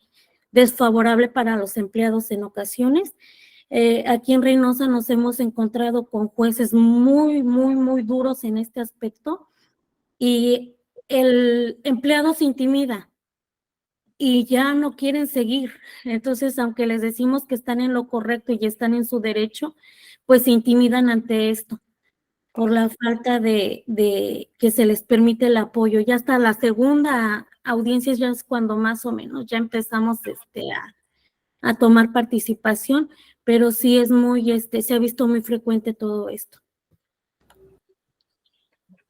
desfavorable para los empleados en ocasiones. Aquí en Reynosa nos hemos encontrado con jueces muy, muy, muy duros en este aspecto y el empleado se intimida y ya no quieren seguir. Entonces, aunque les decimos que están en lo correcto y están en su derecho, pues se intimidan ante esto por la falta de que se les permite el apoyo. Ya hasta la segunda audiencias ya es cuando más o menos ya empezamos a tomar participación, pero sí es muy, se ha visto muy frecuente todo esto.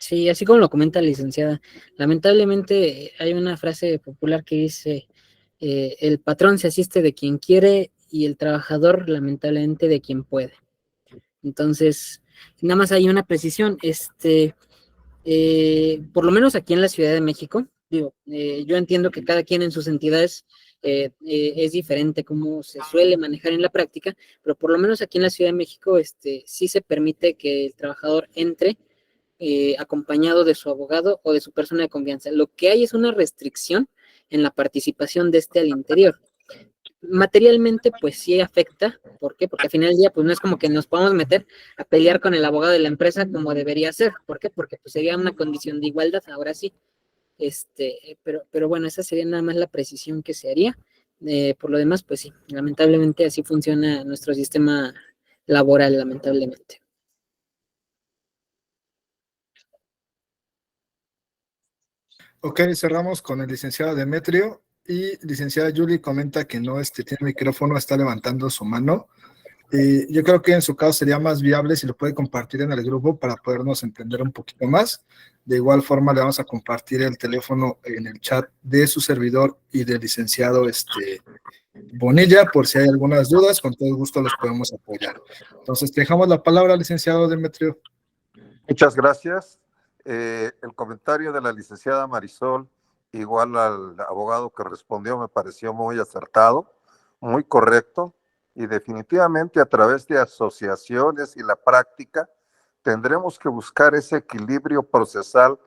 Sí, así como lo comenta la licenciada, lamentablemente hay una frase popular que dice, el patrón se asiste de quien quiere y el trabajador lamentablemente de quien puede. Entonces, nada más hay una precisión, por lo menos aquí en la Ciudad de México, digo, yo entiendo que cada quien en sus entidades es diferente cómo se suele manejar en la práctica, pero por lo menos aquí en la Ciudad de México sí se permite que el trabajador entre acompañado de su abogado o de su persona de confianza. Lo que hay es una restricción en la participación de al interior. Materialmente, pues sí afecta. ¿Por qué? Porque al final del día, pues no es como que nos podamos meter a pelear con el abogado de la empresa como debería ser. ¿Por qué? Porque pues sería una condición de igualdad, ahora sí. Pero bueno, esa sería nada más la precisión que se haría. Por lo demás, pues sí, lamentablemente así funciona nuestro sistema laboral, lamentablemente. Ok, cerramos con el licenciado Demetrio y licenciada Yuli comenta que no tiene micrófono, está levantando su mano. Yo creo que en su caso sería más viable si lo puede compartir en el grupo para podernos entender un poquito más. De igual forma le vamos a compartir el teléfono en el chat de su servidor y del licenciado Bonilla, por si hay algunas dudas, con todo gusto los podemos apoyar. Entonces, te dejamos la palabra, licenciado Demetrio. Muchas gracias. El comentario de la licenciada Marisol, igual al abogado que respondió, me pareció muy acertado, muy correcto, y definitivamente a través de asociaciones y la práctica tendremos que buscar ese equilibrio procesal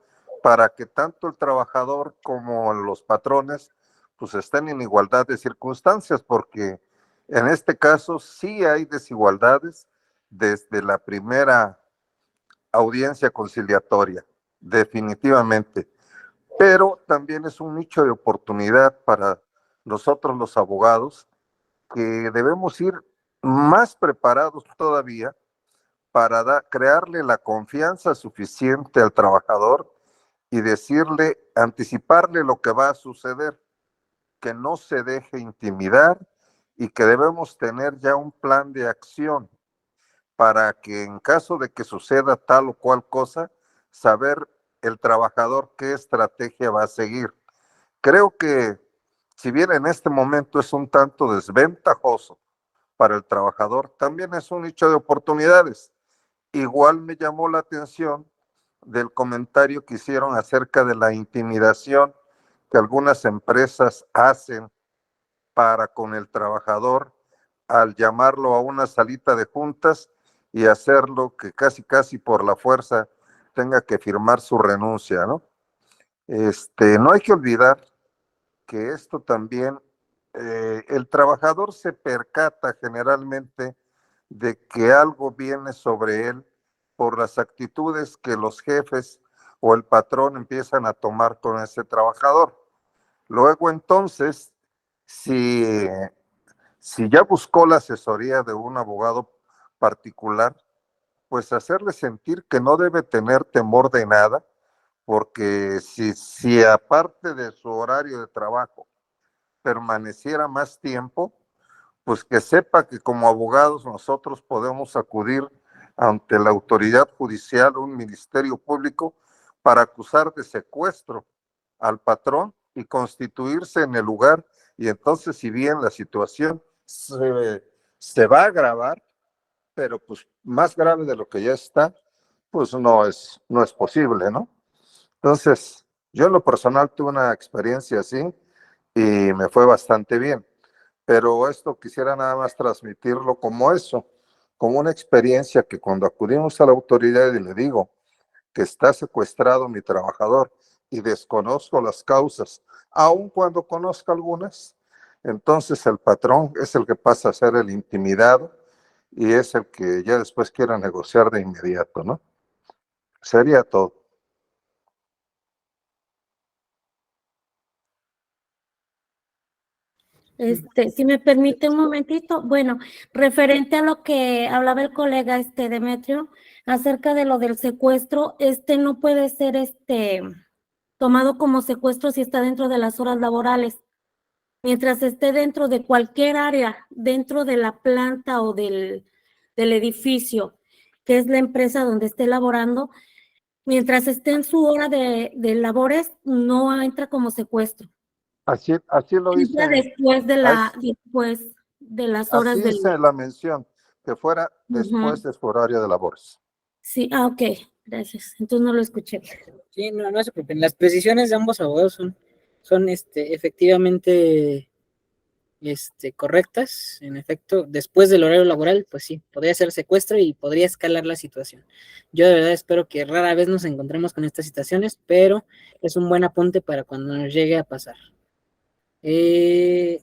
para que tanto el trabajador como los patrones pues estén en igualdad de circunstancias, porque en este caso sí hay desigualdades desde la primera audiencia conciliatoria, definitivamente. Pero también es un nicho de oportunidad para nosotros los abogados, que debemos ir más preparados todavía para crearle la confianza suficiente al trabajador y decirle, anticiparle lo que va a suceder, que no se deje intimidar y que debemos tener ya un plan de acción para que en caso de que suceda tal o cual cosa, saber el trabajador qué estrategia va a seguir. Creo que si bien en este momento es un tanto desventajoso para el trabajador, también es un nicho de oportunidades. Igual me llamó la atención del comentario que hicieron acerca de la intimidación que algunas empresas hacen para con el trabajador al llamarlo a una salita de juntas y hacerlo que casi por la fuerza tenga que firmar su renuncia, ¿no? No hay que olvidar que esto también, el trabajador se percata generalmente de que algo viene sobre él por las actitudes que los jefes o el patrón empiezan a tomar con ese trabajador. Luego entonces, si ya buscó la asesoría de un abogado particular, pues hacerle sentir que no debe tener temor de nada, porque si aparte de su horario de trabajo permaneciera más tiempo, pues que sepa que como abogados nosotros podemos acudir ante la autoridad judicial o un ministerio público para acusar de secuestro al patrón y constituirse en el lugar, y entonces si bien la situación se va a agravar, pero pues más grave de lo que ya está, pues no es posible, ¿no? Entonces, yo en lo personal tuve una experiencia así y me fue bastante bien, pero esto quisiera nada más transmitirlo como eso, como una experiencia que cuando acudimos a la autoridad y le digo que está secuestrado mi trabajador y desconozco las causas, aun cuando conozca algunas, entonces el patrón es el que pasa a ser el intimidado y es el que ya después quiera negociar de inmediato, ¿no? Sería todo. Si me permite un momentito, bueno, referente a lo que hablaba el colega Demetrio, acerca de lo del secuestro, no puede ser tomado como secuestro si está dentro de las horas laborales. Mientras esté dentro de cualquier área, dentro de la planta o del edificio, que es la empresa donde esté laborando, mientras esté en su hora de labores, no entra como secuestro. Así lo Entra dice, después de las horas así del... dice la mención, que fuera después Ujú. de su horario de labores. Sí, ok, gracias. Entonces no lo escuché. Sí, no se preocupen. Las precisiones de ambos abogados son efectivamente correctas. En efecto, después del horario laboral, pues sí, podría ser secuestro y podría escalar la situación. Yo de verdad espero que rara vez nos encontremos con estas situaciones, pero es un buen apunte para cuando nos llegue a pasar. Era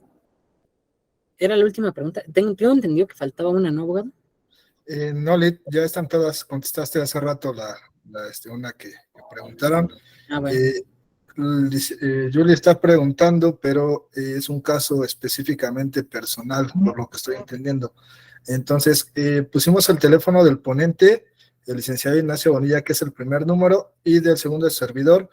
la última pregunta. Tengo entendido que faltaba una, ¿no, abogado? No, Lid, ya están todas, contestaste hace rato una que preguntaron. Ah, bueno. Julie está preguntando, pero es un caso específicamente personal, por lo que estoy entendiendo. Entonces, pusimos el teléfono del ponente, el licenciado Ignacio Bonilla, que es el primer número, y del segundo servidor.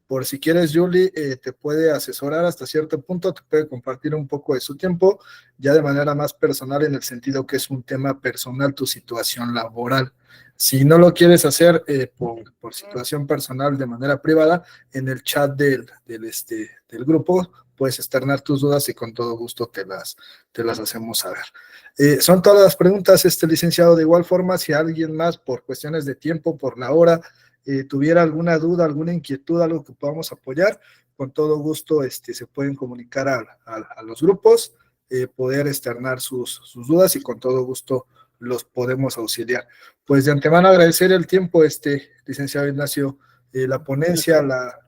Por si quieres, Julie, te puede asesorar hasta cierto punto, te puede compartir un poco de su tiempo, ya de manera más personal, en el sentido que es un tema personal, tu situación laboral. Si no lo quieres hacer por situación personal de manera privada, en el chat del grupo puedes externar tus dudas y con todo gusto te las hacemos saber. Son todas las preguntas, licenciado. De igual forma, si alguien más, por cuestiones de tiempo, por la hora, tuviera alguna duda, alguna inquietud, algo que podamos apoyar, con todo gusto se pueden comunicar a los grupos, poder externar sus dudas y con todo gusto los podemos auxiliar. Pues de antemano agradecer el tiempo, licenciado Ignacio, la ponencia, la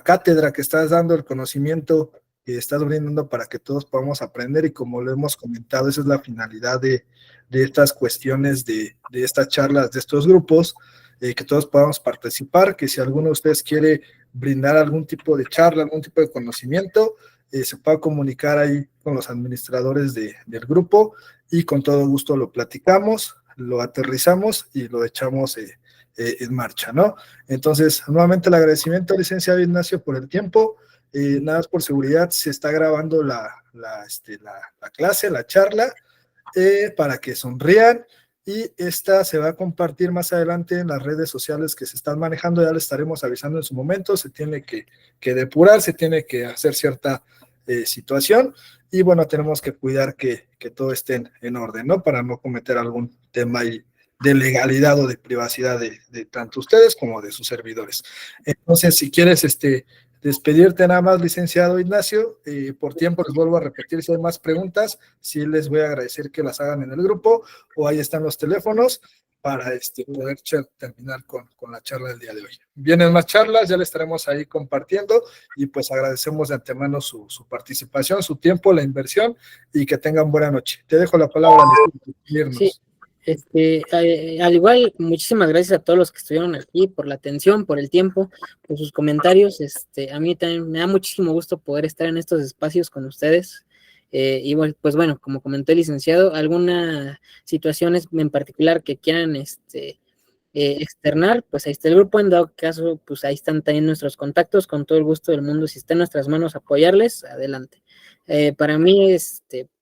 cátedra que estás dando, el conocimiento que estás brindando para que todos podamos aprender, y como lo hemos comentado, esa es la finalidad de estas cuestiones, de estas charlas, de estos grupos, que todos podamos participar, que si alguno de ustedes quiere brindar algún tipo de charla, algún tipo de conocimiento, se pueda comunicar ahí con los administradores del grupo y con todo gusto lo platicamos, lo aterrizamos y lo echamos en marcha, ¿no? Entonces, nuevamente el agradecimiento, licenciado Ignacio, por el tiempo. Nada más por seguridad, se está grabando la clase, la charla, para que sonrían, y esta se va a compartir más adelante en las redes sociales que se están manejando. Ya le estaremos avisando en su momento. Se tiene que depurar, se tiene que hacer cierta situación, y bueno, tenemos que cuidar que todo esté en orden, ¿no? Para no cometer algún tema ahí de legalidad o de privacidad de tanto ustedes como de sus servidores. Entonces, si quieres despedirte nada más, licenciado Ignacio, por tiempo les vuelvo a repetir, si hay más preguntas, sí les voy a agradecer que las hagan en el grupo, o ahí están los teléfonos para poder terminar con la charla del día de hoy. Vienen más charlas, ya le estaremos ahí compartiendo, y pues agradecemos de antemano su participación, su tiempo, la inversión, y que tengan buena noche. Te dejo la palabra, Sí, al igual, muchísimas gracias a todos los que estuvieron aquí por la atención, por el tiempo, por sus comentarios. A mí también me da muchísimo gusto poder estar en estos espacios con ustedes. Y pues bueno, como comentó el licenciado, alguna situación en particular que quieran externar, pues ahí está el grupo. En dado caso, pues ahí están también nuestros contactos, con todo el gusto del mundo. Si está en nuestras manos apoyarles, adelante. Para mí,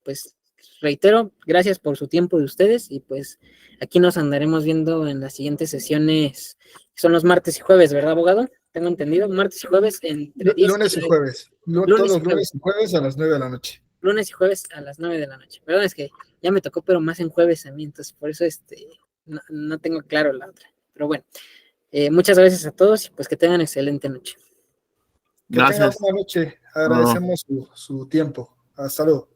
pues reitero, gracias por su tiempo de ustedes, y pues aquí nos andaremos viendo en las siguientes sesiones, que son los martes y jueves, ¿verdad, abogado? Tengo entendido, martes y jueves entre 10 lunes y jueves, todos los lunes y jueves a las 9 de la noche. Lunes y jueves a las 9 de la noche. Perdón, es que ya me tocó, pero más en jueves a mí, entonces por eso no tengo claro la otra. Pero bueno, muchas gracias a todos y pues que tengan excelente noche. Que tengan buena noche. Agradecemos su tiempo. Hasta luego.